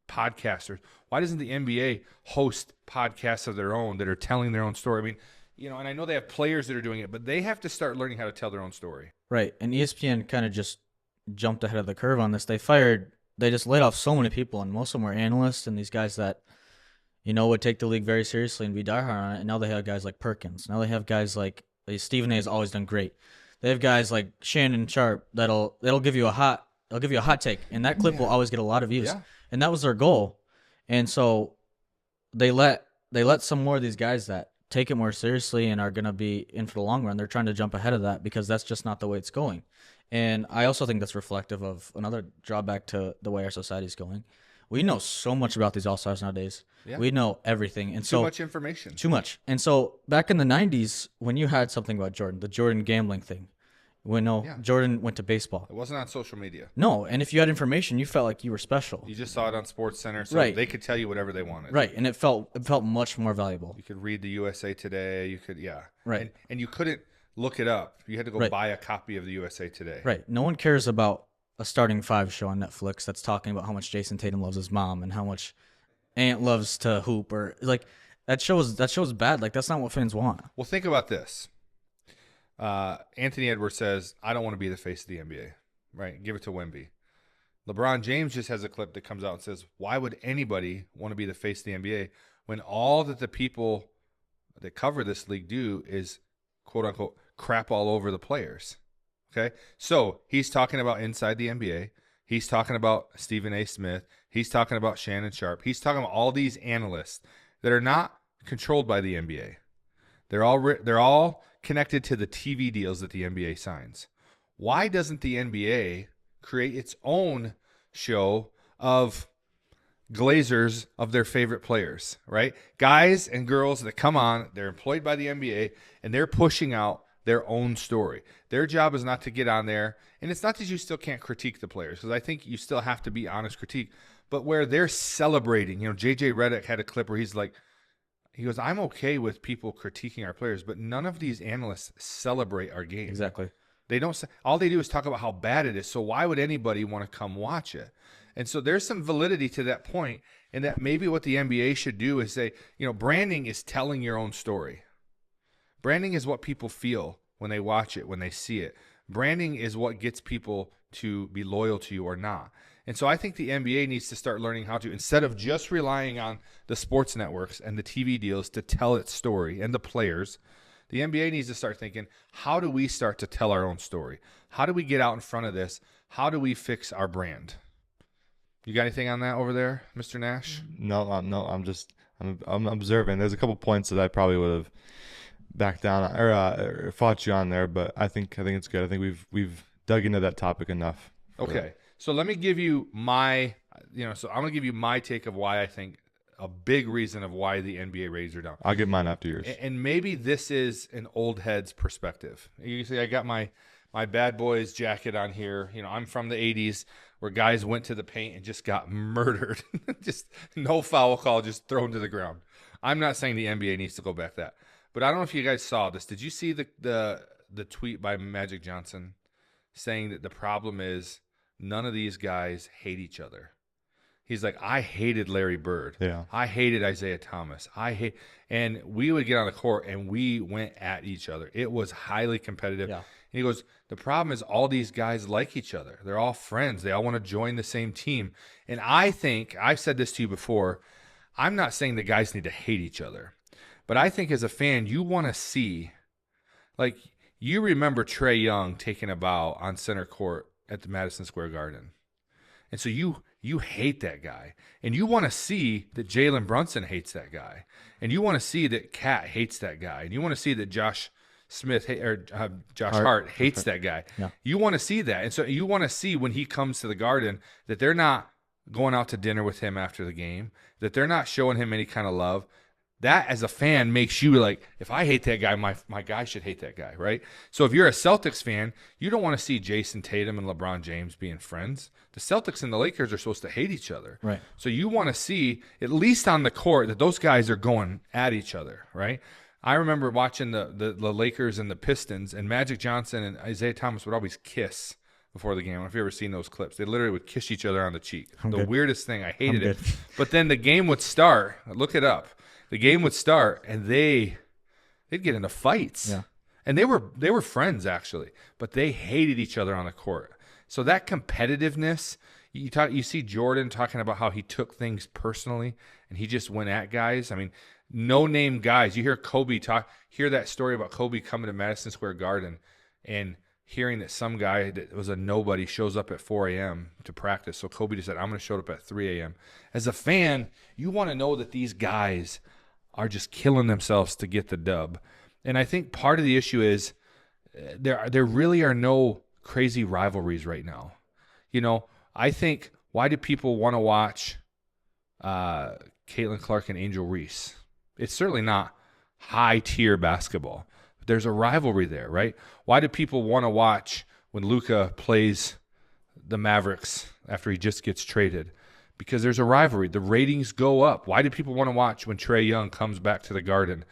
podcasters? Why doesn't the NBA host podcasts of their own that are telling their own story? I mean, and I know they have players that are doing it, but they have to start learning how to tell their own story. Right. And ESPN kind of just jumped ahead of the curve on this. They just laid off so many people, and most of them were analysts and these guys that, would take the league very seriously and be diehard on it. And now they have guys like Perkins. Now they have guys like Stephen A. has always done great. They have guys like Shannon Sharp that'll give you a hot take, and that clip will always get a lot of views. Yeah. And that was their goal. And so they let some more of these guys that take it more seriously and are going to be in for the long run. They're trying to jump ahead of that because that's just not the way it's going. And I also think that's reflective of another drawback to the way our society is going. We know so much about these All-Stars nowadays. Yeah. We know everything. And too much information. Too much. And so back in the 90s, when you had something about Jordan, the Jordan gambling thing, Jordan went to baseball. It wasn't on social media. No, and if you had information, you felt like you were special. You just saw it on SportsCenter, so they could tell you whatever they wanted. Right, and it felt much more valuable. You could read the USA Today. You could, Right. And you couldn't look it up. You had to go buy a copy of the USA Today. Right. No one cares about a starting five show on Netflix that's talking about how much Jason Tatum loves his mom and how much Ant loves to hoop, or like that show's bad. Like that's not what fans want. Well, think about this. Anthony Edwards says, "I don't want to be the face of the NBA." Right? Give it to Wemby. LeBron James just has a clip that comes out and says, "Why would anybody want to be the face of the NBA when all that the people that cover this league do is quote unquote crap all over the players?" Okay, so he's talking about inside the NBA. He's talking about Stephen A. Smith. He's talking about Shannon Sharp. He's talking about all these analysts that are not controlled by the NBA. They're all connected to the TV deals that the NBA signs. Why doesn't the NBA create its own show of glazers of their favorite players, right? Guys and girls that come on, they're employed by the NBA, and they're pushing out their own story. Their job is not to get on there, and it's not that you still can't critique the players, because I think you still have to be honest critique, but where they're celebrating. JJ Redick had a clip where he goes, "I'm okay with people critiquing our players, but none of these analysts celebrate our game." Exactly. They don't. All they do is talk about how bad it is. So why would anybody want to come watch it? And so there's some validity to that point, and that maybe what the NBA should do is say, branding is telling your own story. Branding is what people feel when they watch it, when they see it. Branding is what gets people to be loyal to you or not. And so I think the NBA needs to start learning how to, instead of just relying on the sports networks and the TV deals to tell its story and the players, the NBA needs to start thinking, how do we start to tell our own story? How do we get out in front of this? How do we fix our brand? You got anything on that over there, Mr. Nash? No. I'm observing. There's a couple points that I probably would have backed down or fought you on there, but I think it's good. I think we've dug into that topic enough. Okay, so let me give you my, so I'm gonna give you my take of why I think a big reason of why the NBA ratings are down. I'll get mine after yours. And maybe this is an old head's perspective. You see, I got my Bad Boys jacket on here. I'm from the 80s where guys went to the paint and just got murdered. Just no foul call, just thrown to the ground. I'm not saying the NBA needs to go back that. But I don't know if you guys saw this. Did you see the tweet by Magic Johnson saying that the problem is none of these guys hate each other? He's like, I hated Larry Bird. Yeah. I hated Isaiah Thomas. And we would get on the court and we went at each other. It was highly competitive. Yeah. And he goes, the problem is all these guys like each other. They're all friends. They all want to join the same team. And I think, I've said this to you before, I'm not saying the guys need to hate each other. But I think as a fan, you want to see, like, you remember Trae Young taking a bow on center court at the Madison Square Garden. And so you hate that guy. And you want to see that Jalen Brunson hates that guy. And you want to see that Cat hates that guy. And you want to see that Josh Hart hates that guy. Yeah. You want to see that. And so you want to see when he comes to the Garden that they're not going out to dinner with him after the game, that they're not showing him any kind of love. That, as a fan, makes you like, if I hate that guy, my guy should hate that guy, right? So if you're a Celtics fan, you don't want to see Jason Tatum and LeBron James being friends. The Celtics and the Lakers are supposed to hate each other. Right. So you want to see, at least on the court, that those guys are going at each other, right? I remember watching the Lakers and the Pistons, and Magic Johnson and Isaiah Thomas would always kiss before the game. I don't know if you've ever seen those clips. They literally would kiss each other on the cheek. Weirdest thing. I hated it. But then the game would start. Look it up. The game would start, and they'd get into fights. Yeah. And they were friends, actually, but they hated each other on the court. So that competitiveness, you see Jordan talking about how he took things personally, and he just went at guys. I mean, no-name guys. You hear Kobe hear that story about Kobe coming to Madison Square Garden and hearing that some guy that was a nobody shows up at 4 a.m. to practice. So Kobe just said, I'm going to show up at 3 a.m. As a fan, you want to know that these guys are just killing themselves to get the dub. And I think part of the issue is there really are no crazy rivalries right now. I think, why do people want to watch Caitlin Clark and Angel Reese? It's certainly not high-tier basketball. But there's a rivalry there, right? Why do people want to watch when Luka plays the Mavericks after he just gets traded? Because there's a rivalry. The ratings go up. Why do people want to watch when Trae Young comes back to the Garden?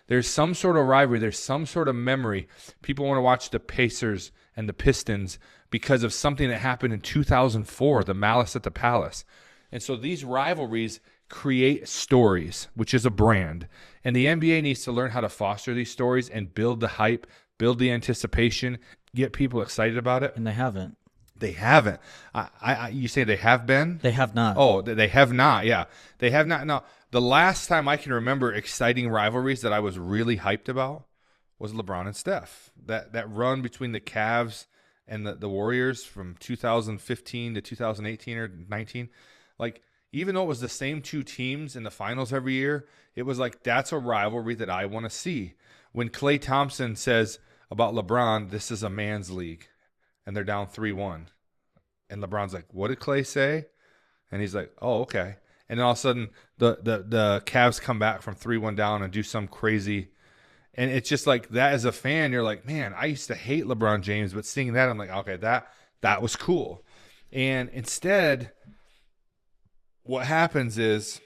There's some sort of rivalry. There's some sort of memory. People want to watch the Pacers and the Pistons because of something that happened in 2004, the Malice at the Palace. And so these rivalries create stories, which is a brand. And the NBA needs to learn how to foster these stories and build the hype, build the anticipation, get people excited about it. And they haven't. They haven't. You say they have been? They have not. Oh, they have not. Yeah, they have not. Now, the last time I can remember exciting rivalries that I was really hyped about was LeBron and Steph. That run between the Cavs and the Warriors from 2015 to 2018 or 19. Like, even though it was the same two teams in the finals every year, it was like, that's a rivalry that I want to see. When Klay Thompson says about LeBron, this is a man's league, and they're down 3-1. And LeBron's like, what did Klay say? And he's like, oh, okay. And then all of a sudden, the Cavs come back from 3-1 down and do some crazy. And it's just like, that as a fan, you're like, man, I used to hate LeBron James, but seeing that, I'm like, okay, that was cool. And instead, what happens is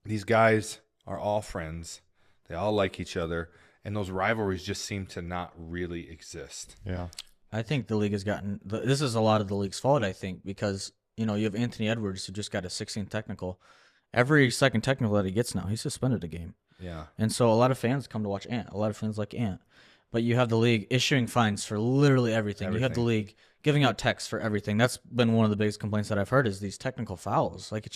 these guys are all friends. They all like each other. And those rivalries just seem to not really exist. Yeah. I think the league has gotten – this is a lot of the league's fault, I think, because, you have Anthony Edwards who just got a 16 technical. Every second technical that he gets now, he's suspended a game. Yeah. And so a lot of fans come to watch Ant. A lot of fans like Ant. But you have the league issuing fines for literally everything. You have the league giving out texts for everything. That's been one of the biggest complaints that I've heard is these technical fouls. Like,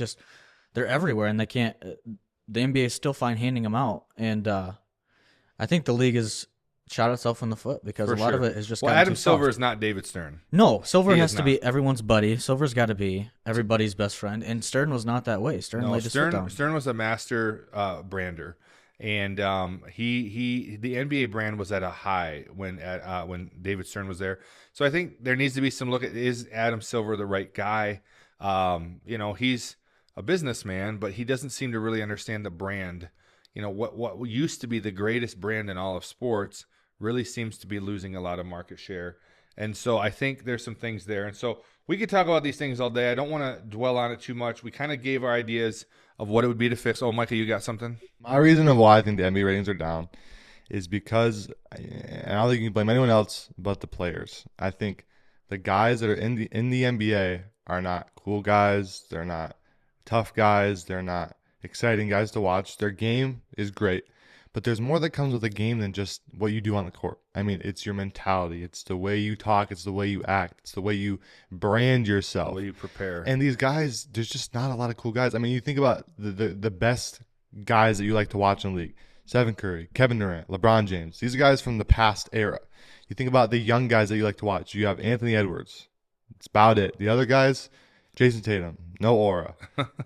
they're everywhere, and they can't – the NBA is still fine handing them out. And I think the league has shot itself in the foot because a lot of it is just Adam Silver is not David Stern. No, Silver has to be everyone's buddy. Silver's got to be everybody's best friend. And Stern was not that way. Stern laid his foot down. Stern was a master brander. And the NBA brand was at a high when David Stern was there. So I think there needs to be some look at, is Adam Silver the right guy? He's a businessman, but he doesn't seem to really understand the brand. What used to be the greatest brand in all of sports really seems to be losing a lot of market share. And so I think there's some things there. And so we could talk about these things all day. I don't want to dwell on it too much. We kind of gave our ideas of what it would be to fix. Oh, Micah, you got something? My reason of why I think the NBA ratings are down is because, and I don't think you can blame anyone else but the players. I think the guys that are in the NBA are not cool guys. They're not tough guys. They're not exciting guys to watch. Their game is great, but there's more that comes with a game than just what you do on the court. I mean, it's your mentality. It's the way you talk. It's the way you act. It's the way you brand yourself. The way you prepare. And these guys, there's just not a lot of cool guys. I mean, you think about the best guys that you like to watch in the league. Steph Curry, Kevin Durant, LeBron James. These are guys from the past era. You think about the young guys that you like to watch. You have Anthony Edwards. It's about it. The other guys, Jason Tatum, no aura.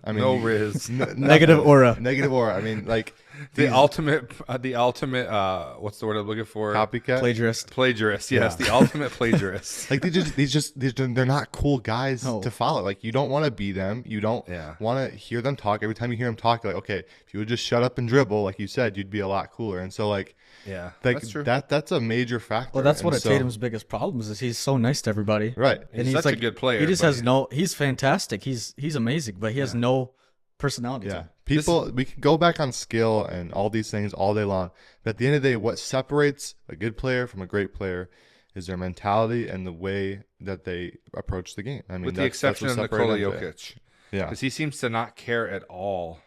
I mean, no Riz. Negative aura. Negative aura. I mean, like the ultimate. What's the word I'm looking for? Copycat. Plagiarist. Yes, the ultimate plagiarist. Like they're not cool guys to follow. Like, you don't want to be them. You don't want to hear them talk. Every time you hear them talk, you're like, okay, if you would just shut up and dribble, like you said, you'd be a lot cooler. And so, like, yeah, like, that's true. That's a major factor. Well, that's one of Tatum's biggest problems is he's so nice to everybody. Right. And he's such a good player. He just has he's fantastic. He's amazing, but he has no personality. Yeah. We can go back on skill and all these things all day long. But at the end of the day, what separates a good player from a great player is their mentality and the way that they approach the game. I mean, with the exception of Nikola Jokic. Yeah. Because he seems to not care at all.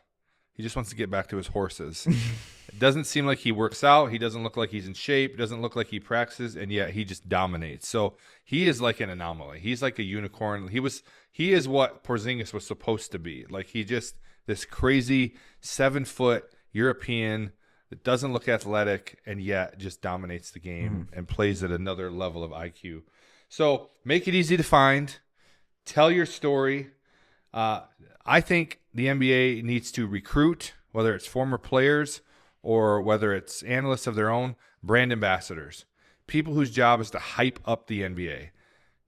He just wants to get back to his horses. It doesn't seem like he works out. He doesn't look like he's in shape. It doesn't look like he practices, and yet he just dominates. So he is like an anomaly. He's like a unicorn. He is what Porzingis was supposed to be. Like, he just this crazy 7-foot European that doesn't look athletic and yet just dominates the game and plays at another level of IQ. So make it easy to find. Tell your story. I think the NBA needs to recruit, whether it's former players or whether it's analysts of their own, brand ambassadors, people whose job is to hype up the NBA,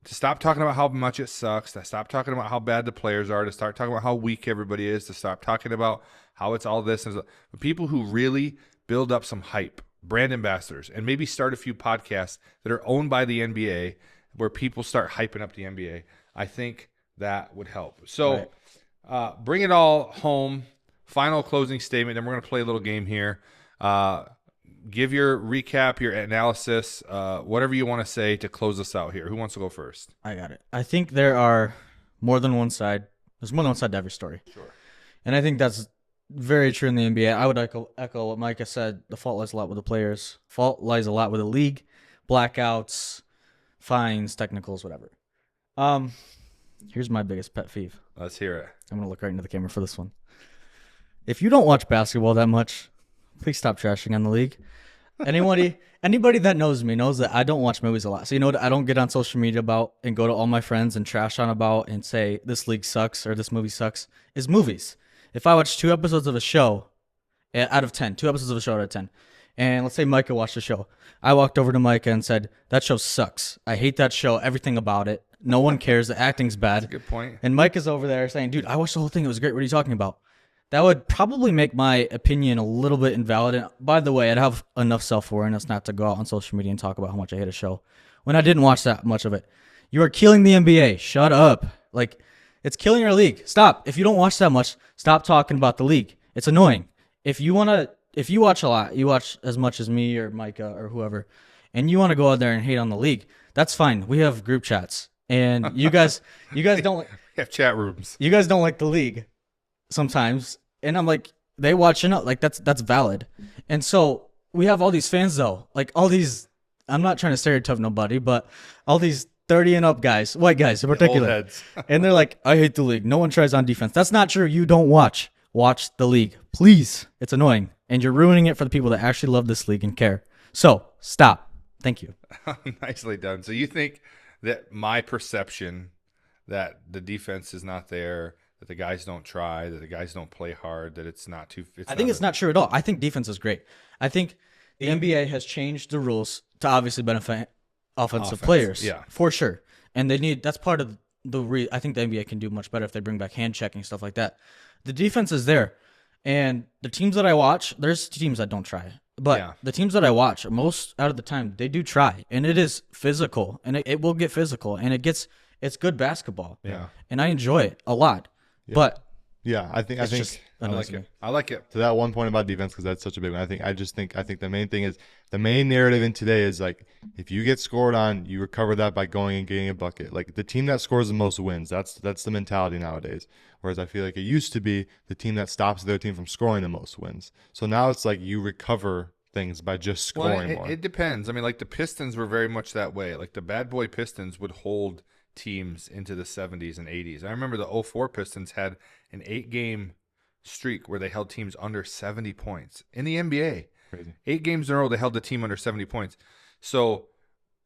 to stop talking about how much it sucks, to stop talking about how bad the players are, to start talking about how weak everybody is, to stop talking about how it's all this. But people who really build up some hype, brand ambassadors, and maybe start a few podcasts that are owned by the NBA where people start hyping up the NBA. I think that would help. So bring it all home. Final closing statement, then we're going to play a little game here. give your recap, your analysis, whatever you want to say to close us out here. Who wants to go first? I got it. I think there are more than one side. There's more than one side to every story. Sure. And I think that's very true in the NBA. I would echo what Micah said. The fault lies a lot with the players. Fault lies a lot with the league. Blackouts, fines, technicals, whatever. Here's my biggest pet peeve. Let's hear it. I'm going to look right into the camera for this one. If you don't watch basketball that much, please stop trashing on the league. Anybody that knows me knows that I don't watch movies a lot. So you know what I don't get on social media about and go to all my friends and trash on about and say this league sucks or this movie sucks is movies. If I watch 2 episodes of a show out of 10, 2 episodes of a show out of 10, and let's say Micah watched the show, I walked over to Micah and said, that show sucks. I hate that show, everything about it. No one cares. The acting's bad. That's a good point. And Micah's over there saying, dude, I watched the whole thing. It was great. What are you talking about? That would probably make my opinion a little bit invalid. And by the way, I'd have enough self-awareness not to go out on social media and talk about how much I hate a show when I didn't watch that much of it. You are killing the NBA. Shut up. Like, it's killing our league. Stop. If you don't watch that much, stop talking about the league. It's annoying. If you watch a lot, you watch as much as me or Micah or whoever, and you want to go out there and hate on the league, that's fine. We have group chats. And you guys don't We have chat rooms. You guys don't like the league sometimes. And I'm like, they watch enough. Like, that's valid. And so we have all these fans, though. Like, all these, I'm not trying to stereotype nobody, but all these 30 and up guys, white guys in particular. Old heads. And they're like, I hate the league. No one tries on defense. That's not true. You don't watch. Watch the league. Please. It's annoying. And you're ruining it for the people that actually love this league and care. So, stop. Thank you. Nicely done. So you think that my perception that the defense is not there, that the guys don't try, that the guys don't play hard, that it's not too. I think it's not true at all. I think defense is great. I think the NBA has changed the rules to obviously benefit offensive players. Yeah, for sure. And that's part of I think the NBA can do much better if they bring back hand checking, stuff like that. The defense is there. And the teams that I watch, there's teams that don't try. But the teams that I watch, most out of the time, they do try. And it is physical. And it will get physical. And it's good basketball. Yeah. And I enjoy it a lot. Yeah. But yeah, I think I like it. I like it. To that one point about defense, because that's such a big one. I think the main thing is the main narrative in today is like, if you get scored on, you recover that by going and getting a bucket. Like, the team that scores the most wins. That's the mentality nowadays. Whereas I feel like it used to be the team that stops their team from scoring the most wins. So now it's like you recover things by just scoring more. It depends. I mean, like, the Pistons were very much that way. Like, the bad boy Pistons would hold teams into the 70s and 80s. I remember the 04 Pistons had an 8-game streak where they held teams under 70 points in the NBA. Crazy. 8 games in a row, they held the team under 70 points. So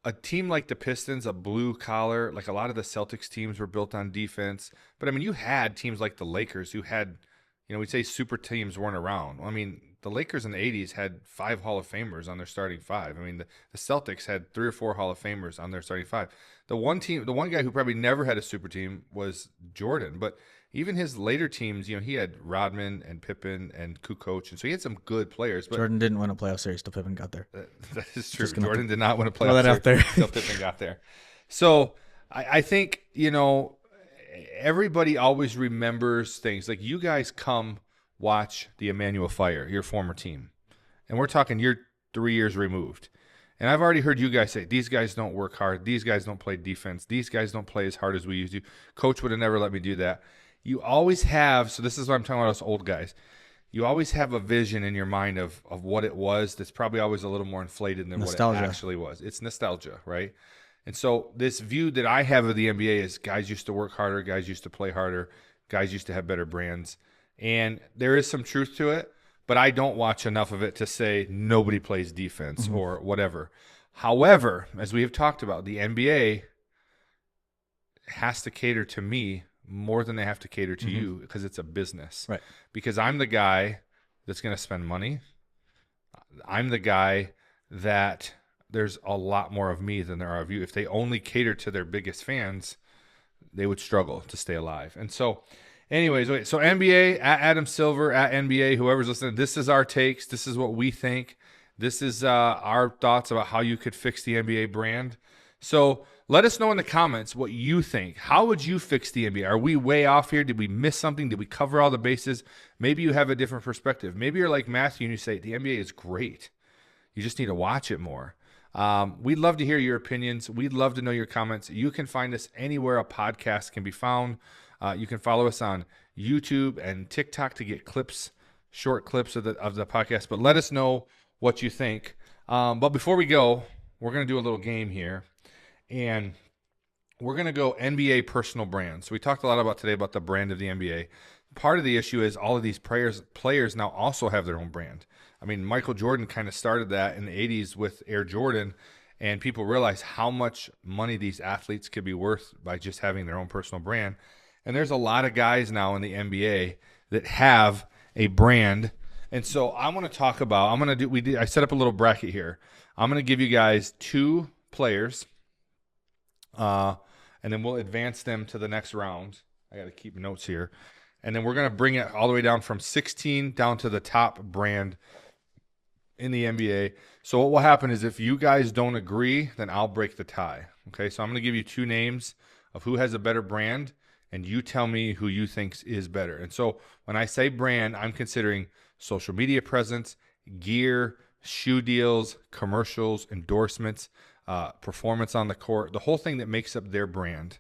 a team like the Pistons, a blue collar, like a lot of the Celtics teams were built on defense. But I mean, you had teams like the Lakers who had, we'd say super teams weren't around. I mean, the Lakers in the 80s had 5 Hall of Famers on their starting 5. I mean, the Celtics had 3 or 4 Hall of Famers on their starting 5. The one guy who probably never had a super team was Jordan. But even his later teams, he had Rodman and Pippen and Kukoc, and so he had some good players. But Jordan didn't win a playoff series till Pippen got there. That is true. Jordan did not win a playoff series out there until Pippen got there. So I think, everybody always remembers things. Like, you guys come watch the Emmanuel Fire, your former team, and we're talking you're 3 years removed. And I've already heard you guys say, these guys don't work hard. These guys don't play defense. These guys don't play as hard as we used to. Coach would have never let me do that. You always have, so this is what I'm talking about, us old guys. You always have a vision in your mind of what it was that's probably always a little more inflated than nostalgia. What it actually was. It's nostalgia, right? And so this view that I have of the NBA is guys used to work harder, guys used to play harder, guys used to have better brands. And there is some truth to it, but I don't watch enough of it to say nobody plays defense or whatever. However, as we have talked about, the NBA has to cater to me more than they have to cater to you, because it's a business. Right. Because I'm the guy that's going to spend money. I'm the guy that there's a lot more of me than there are of you. If they only cater to their biggest fans, they would struggle to stay alive. And so anyways, so NBA, at Adam Silver, at NBA, whoever's listening, this is our takes. This is what we think. This is our thoughts about how you could fix the NBA brand. So let us know in the comments what you think. How would you fix the NBA? Are we way off here? Did we miss something? Did we cover all the bases? Maybe you have a different perspective. Maybe you're like Matthew and you say, the NBA is great. You just need to watch it more. We'd love to hear your opinions. We'd love to know your comments. You can find us anywhere a podcast can be found. You can follow us on YouTube and TikTok to get clips, short clips of the podcast. But let us know what you think. But before we go, we're going to do a little game here. And we're going to go NBA personal brand. So we talked a lot about today about the brand of the NBA. Part of the issue is all of these players now also have their own brand. I mean, Michael Jordan kind of started that in the 80s with Air Jordan, and people realize how much money these athletes could be worth by just having their own personal brand. And there's a lot of guys now in the NBA that have a brand. And so I want to talk about, I set up a little bracket here. I'm going to give you guys 2 players, and then we'll advance them to the next round. I got to keep notes here. And then we're going to bring it all the way down from 16 down to the top brand in the NBA. So what will happen is if you guys don't agree, then I'll break the tie. Okay, so I'm going to give you 2 names of who has a better brand, and you tell me who you think is better. And so when I say brand, I'm considering social media presence, gear, shoe deals, commercials, endorsements, performance on the court, the whole thing that makes up their brand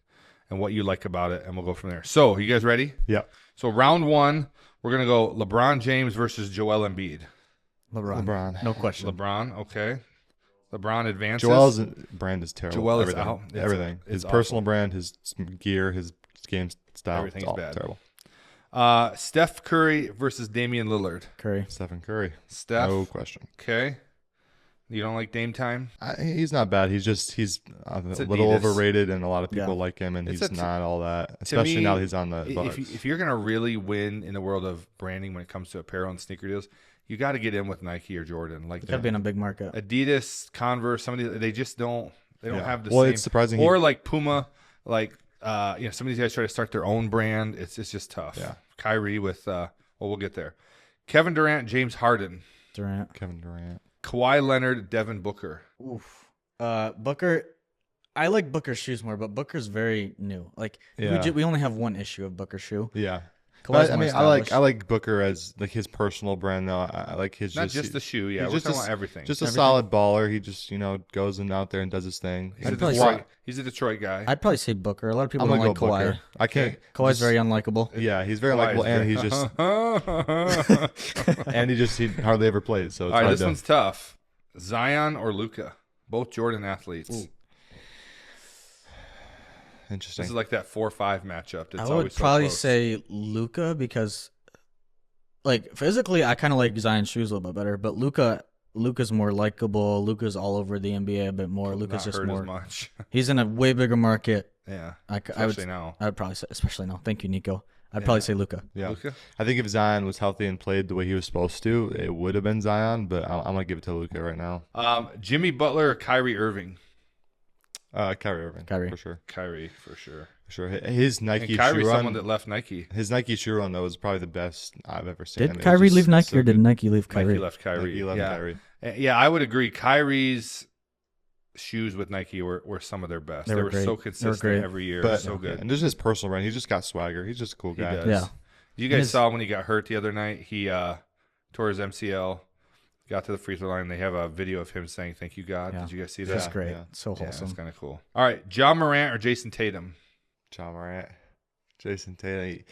and what you like about it, and we'll go from there. So, you guys ready? Yeah. So, round 1, we're going to go LeBron James versus Joel Embiid. LeBron. No question. LeBron, okay. LeBron advances. Joel's brand is terrible. Joel is everything. out. Everything. His awful. personal brand, his gear, his game style. Everything's all bad. Terrible. Steph Curry versus Damian Lillard. Curry. Stephen Curry. Steph. No question. Okay. You don't like Dame time? He's not bad. He's a little Adidas. overrated, and a lot of people like him, and It's he's not all that. Especially me, now that he's on the Bucks. If you're going to really win in the world of branding when it comes to apparel and sneaker deals, you got to get in with Nike or Jordan. Like Got to be in a big market. Adidas, Converse, they just don't have the same. Well, it's surprising. Or like Puma, like some of these guys try to start their own brand. It's just tough. Yeah. Kyrie with we'll get there. Kevin Durant, James Harden, Kevin Durant, Kawhi Leonard, Devin Booker. Oof. Booker. I like Booker's shoes more, but Booker's very new. Like we only have one issue of Booker's shoe. Yeah. Kawhi's I more mean, established. I like Booker as like his personal brand though. I like his Not just the shoe. Yeah, we're talking about everything. Just a solid baller. He just goes out there and does his thing. He's a Detroit guy. I'd probably say Booker. A lot of people I'm don't gonna like go Kawhi. Booker. I can't. Kawhi's very unlikable. Yeah, he's very likable, and he's just he hardly ever plays. So it's all right, hard this one's tough. Zion or Luka, both Jordan athletes. Ooh. Interesting. This is like that 4-5 matchup. I would probably say Luka because, like, physically, I kind of like Zion's shoes a little bit better. But Luka's more likable. Luka's all over the NBA a bit more. Luka's just more. As much. He's in a way bigger market. Yeah. Especially now. I would probably say, especially now. Thank you, Nico. I'd probably say Luka. Yeah. Luka? I think if Zion was healthy and played the way he was supposed to, it would have been Zion. But I'm gonna give it to Luka right now. Jimmy Butler or Kyrie Irving? Kyrie Irving. Kyrie. For sure. Kyrie for sure. His Nike and Kyrie's shoe run. someone that left Nike. His Nike shoe run though was probably the best I've ever seen. Did Kyrie leave Nike or did Nike leave Kyrie? Nike left Kyrie. Nike left Kyrie. Yeah, I would agree. Kyrie's shoes with Nike were some of their best. They were great. so consistent every year. But, so good. And there's his personal brand. He's just got swagger. He's just a cool guy. He does. Yeah. You guys saw when he got hurt the other night, he tore his MCL, got to the free throw line. They have a video of him saying, "Thank you, God." Yeah. Did you guys see that? That's great. Yeah. So Yeah, wholesome. that's kind of cool. All right, Ja Morant or Jason Tatum? Ja Morant, Jason Tatum.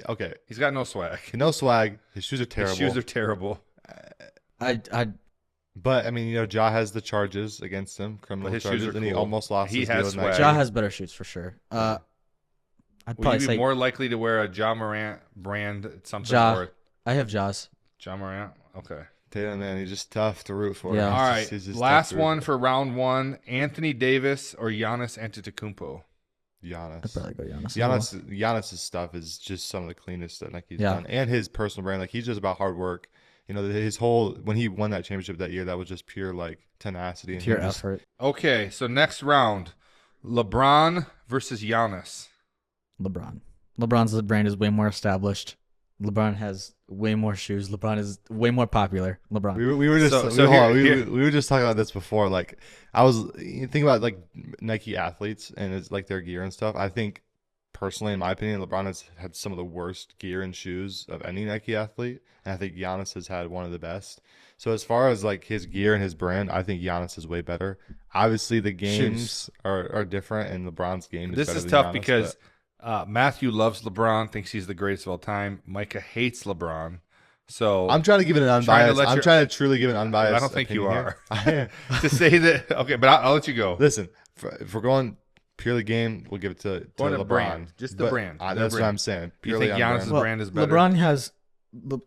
Okay. He's got no swag. No swag. His shoes are terrible. His shoes are terrible. But I mean, Ja has the charges against him, criminal his charges, shoes are and he cool. almost lost He his has deal with swag. Nike. Ja has better shoes for sure. I'd Would probably you be say more likely to wear a Ja Morant brand something? Ja. Or I have Ja's. Ja Morant? Okay. Tatum, man, he's just tough to root for. Yeah. All right, He's just last tough to root one for round 1, Anthony Davis or Giannis Antetokounmpo? Giannis. I'd probably go Giannis. as well. Giannis's stuff is just some of the cleanest that Nike's Yeah. done, and his personal brand. Like he's just about hard work. His whole when he won that championship that year, that was just pure like tenacity and Pure him just- effort. Okay, so next round, LeBron versus Giannis. LeBron. LeBron's brand is way more established. LeBron has way more shoes. LeBron is way more popular. LeBron. We were just we were just talking about this before. Like you think about like Nike athletes and it's like their gear and stuff. I think personally, in my opinion, LeBron has had some of the worst gear and shoes of any Nike athlete, and I think Giannis has had one of the best. So as far as like his gear and his brand, I think Giannis is way better. Obviously, the games are different, and LeBron's game is This better is than tough Giannis, because Matthew loves LeBron, thinks he's the greatest of all time. Micah hates LeBron. So I'm trying to give it an unbiased. I'm trying to truly give an unbiased. I don't think you are. Here. To say that, okay, but I'll let you go. Listen, if we're going purely game, we'll give it to LeBron. Brand, just the brand. That's what I'm saying. You Purely think Giannis's brand is better? LeBron has.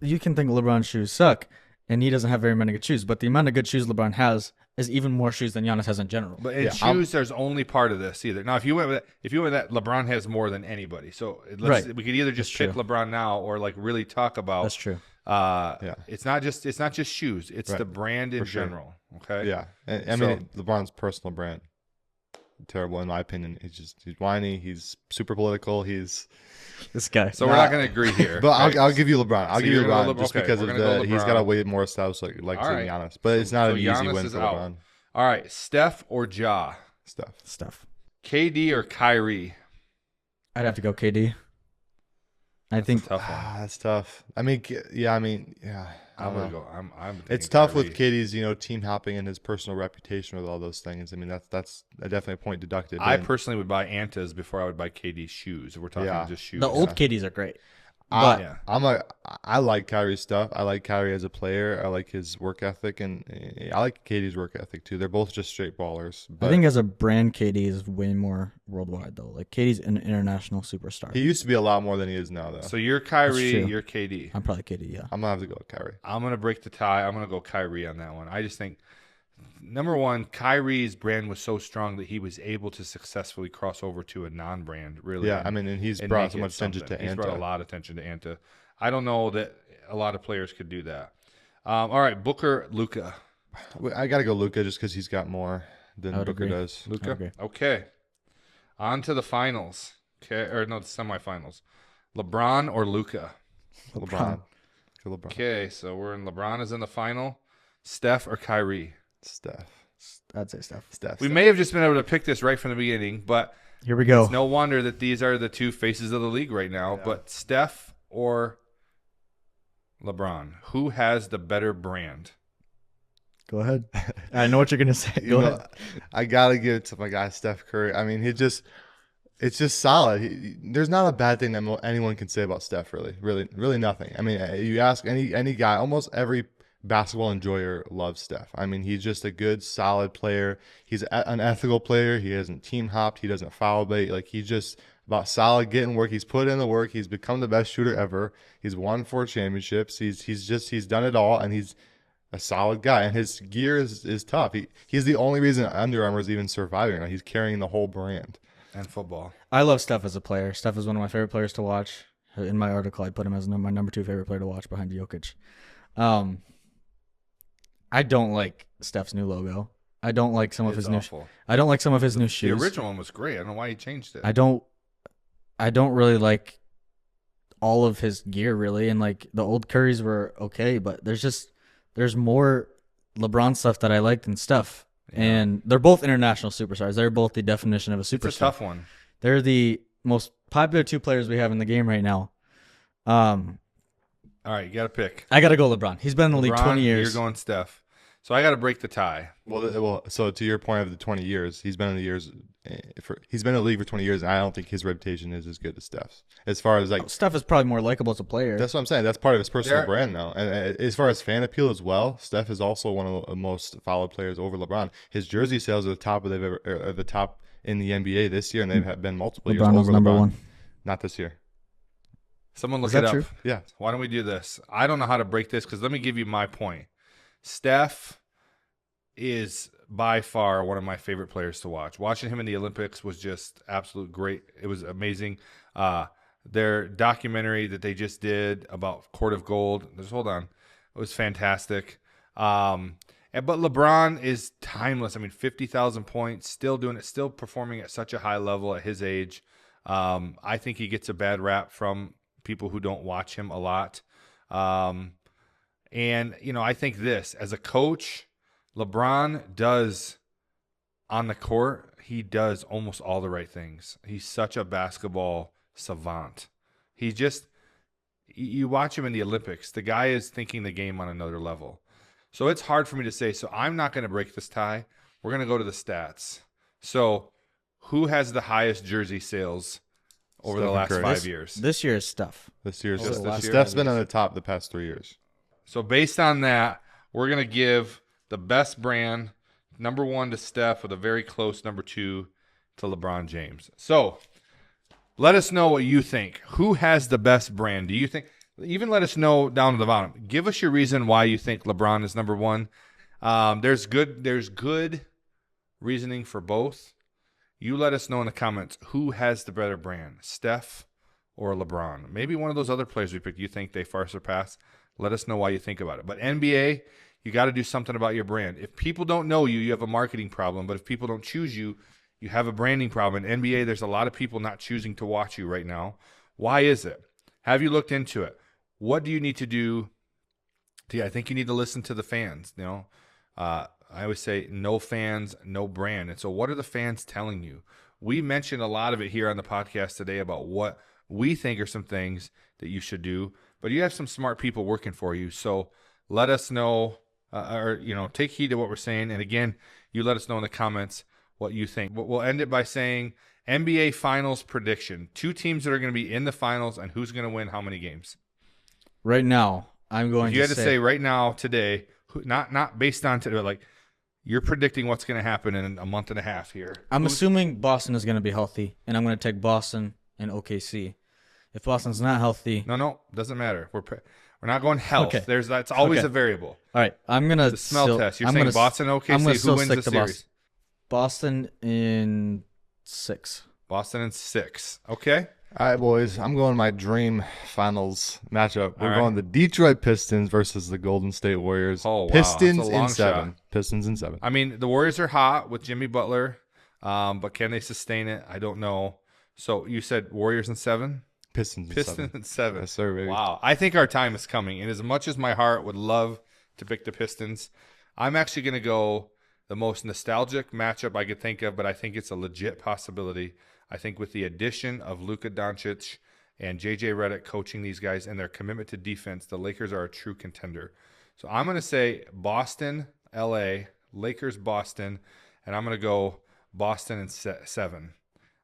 You can think LeBron's shoes suck, and he doesn't have very many good shoes. But the amount of good shoes LeBron has is even more shoes than Giannis has in general. But in shoes, there's only part of this either. Now, if you went with that, LeBron has more than anybody. So we could either just pick LeBron now or like really talk about. That's true. It's not just shoes. It's the brand in general. Okay. Yeah, and I mean LeBron's personal brand. Terrible in my opinion. He's whiny. He's super political. He's this guy. So we're not going to agree here. But I'll give you LeBron. I'll give you LeBron just because of he's got a way more established like Giannis. But it's not an easy win for LeBron. All right, Steph or Ja? Steph. KD or Kyrie? I'd have to go KD. I think that's a tough one. That's tough. I mean, yeah. I'm gonna go. I'm it's tough Kyrie. with KD's, team hopping and his personal reputation with all those things. I mean, that's definitely a point deducted. I personally would buy Antas before I would buy KD's shoes. If we're talking just shoes. The old KDs are great. But I like Kyrie's stuff. I like Kyrie as a player. I like his work ethic, and I like KD's work ethic too. They're both just straight ballers. But I think as a brand, KD is way more worldwide though. Like KD's an international superstar. He used to be a lot more than he is now, though. So you're Kyrie, you're KD. I'm probably KD. Yeah. I'm gonna have to go with Kyrie. I'm gonna break the tie. I'm gonna go Kyrie on that one. I just think. Number one, Kyrie's brand was so strong that he was able to successfully cross over to a non-brand, really. Yeah, I mean, and he's brought so much attention to Anta. He's brought a lot of attention to Anta. I don't know that a lot of players could do that. All right, Booker, Luka. I got to go Luka just because he's got more than Booker does. Luka? Okay. On to the finals. Okay, or no, the semifinals. LeBron or Luka? LeBron. Okay, so LeBron is in the final. Steph or Kyrie? Steph. I'd say Steph. We may have just been able to pick this right from the beginning, but here we go. It's no wonder that these are the two faces of the league right now. Yeah. But Steph or LeBron, who has the better brand? Go ahead. I know what you're gonna say. Go ahead. I gotta give it to my guy Steph Curry. I mean, it's just solid. There's not a bad thing that anyone can say about Steph. Really nothing. I mean, you ask any guy, almost every basketball enjoyer loves Steph. I mean, he's just a good, solid player. He's an ethical player. He hasn't team hopped. He doesn't foul bait. Like, he's just about solid, getting work. He's put in the work. He's become the best shooter ever. He's won 4 championships. He's done it all, and he's a solid guy. And his gear is tough. He's the only reason Under Armour is even surviving. He's carrying the whole brand. And football. I love Steph as a player. Steph is one of my favorite players to watch. In my article, I put him as my number 2 favorite player to watch behind Jokic. I don't like Steph's new logo. I don't like some of his new. I don't like some of his new shoes. The original one was great. I don't know why he changed it. I don't really like all of his gear really, and like the old Currys were okay, but there's more LeBron stuff that I like than Steph, and they're both international superstars. They're both the definition of a superstar. It's a tough one. They're the most popular 2 players we have in the game right now. All right, you got to pick. I got to go LeBron. He's been in the league 20 years. You're going Steph. So I got to break the tie. Well, so to your point of the 20 years, he's been in the league for 20 years, and I don't think his reputation is as good as Steph's. As far as Steph is probably more likable as a player. That's what I'm saying. That's part of his personal brand now. And as far as fan appeal as well, Steph is also one of the most followed players over LeBron. His jersey sales are the top in the NBA this year, and they've been multiple years over number LeBron. 1. Not this year. Someone look it up. True? Yeah. Why don't we do this? I don't know how to break this because let me give you my point. Steph is by far one of my favorite players to watch. Watching him in the Olympics was just absolute great. It was amazing. Their documentary that they just did about Court of Gold, hold on, it was fantastic. But LeBron is timeless. I mean, 50,000 points, still doing it, still performing at such a high level at his age. I think he gets a bad rap from people who don't watch him a lot. And, I think this, as a coach, LeBron does, on the court, he does almost all the right things. He's such a basketball savant. He just, you watch him in the Olympics, the guy is thinking the game on another level. So it's hard for me to say. So I'm not going to break this tie. We're going to go to the stats. So who has the highest jersey sales over the last 5 years? This year is Steph. This year's Just this year? Steph's been on the top the past 3 years. So based on that, we're going to give the best brand, number 1 to Steph, with a very close number 2 to LeBron James. So let us know what you think. Who has the best brand? Do you think? Even let us know down at the bottom. Give us your reason why you think LeBron is number 1. There's good reasoning for both. You let us know in the comments who has the better brand, Steph or LeBron. Maybe one of those other players we picked you think they far surpass. Let us know why you think about it. But NBA, you got to do something about your brand. If people don't know you, you have a marketing problem. But if people don't choose you, you have a branding problem. In NBA, there's a lot of people not choosing to watch you right now. Why is it? Have you looked into it? What do you need to do? I think you need to listen to the fans. I always say no fans, no brand. And so what are the fans telling you? We mentioned a lot of it here on the podcast today about what we think are some things that you should do. But you have some smart people working for you. So let us know or take heed to what we're saying. And again, you let us know in the comments what you think. But we'll end it by saying NBA Finals prediction. 2 teams that are going to be in the finals and who's going to win how many games? Right now, I'm going you had to say right now, today, not based on today, but like you're predicting what's going to happen in a month and a half here. I'm assuming Boston is going to be healthy, and I'm going to take Boston and OKC. If Boston's not healthy, no, doesn't matter. We're not going health. Okay. That's always a variable. All right, I'm gonna the smell test. You're saying Boston, OKC. Who wins the series? Boston in 6. Boston in 6. Okay. All right, boys. I'm going my dream finals matchup. We're All right. going the Detroit Pistons versus the Golden State Warriors. Oh, wow. Pistons That's a long in 7. shot. Pistons in 7. I mean, the Warriors are hot with Jimmy Butler, but can they sustain it? I don't know. So you said Warriors in 7? Pistons in 7. Yes, sir, baby. Wow. I think our time is coming. And as much as my heart would love to pick the Pistons, I'm actually going to go the most nostalgic matchup I could think of, but I think it's a legit possibility. I think with the addition of Luka Doncic and J.J. Redick coaching these guys and their commitment to defense, the Lakers are a true contender. So I'm going to say Boston, L.A., Lakers, Boston, and I'm going to go Boston in 7.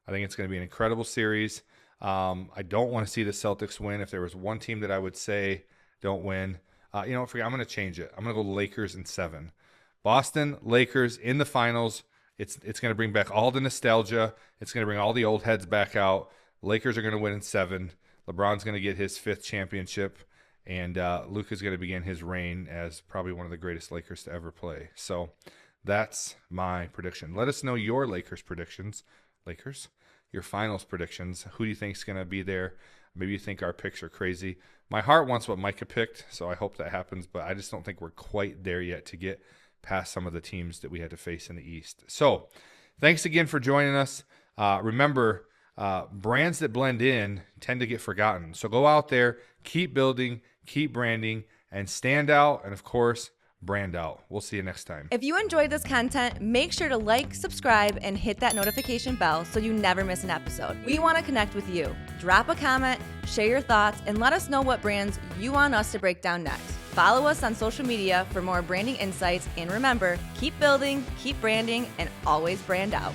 I think it's going to be an incredible series. I don't want to see the Celtics win. If there was one team that I would say don't win, I'm going to change it. I'm going to go Lakers in 7. Boston, Lakers in the finals. It's going to bring back all the nostalgia. It's going to bring all the old heads back out. Lakers are going to win in 7. LeBron's going to get his 5th championship, and Luka's going to begin his reign as probably one of the greatest Lakers to ever play. So that's my prediction. Let us know your Lakers predictions. Lakers, your finals predictions. Who do you think is going to be there? Maybe you think our picks are crazy. My heart wants what Micah picked, so I hope that happens, but I just don't think we're quite there yet to get past some of the teams that we had to face in the East. So thanks again for joining us. Remember, brands that blend in tend to get forgotten. So go out there, keep building, keep branding, and stand out, and of course, brand out. We'll see you next time. If you enjoyed this content, make sure to like, subscribe, and hit that notification bell so you never miss an episode. We want to connect with you. Drop a comment, share your thoughts, and let us know what brands you want us to break down next. Follow us on social media for more branding insights, and remember, keep building, keep branding, and always brand out.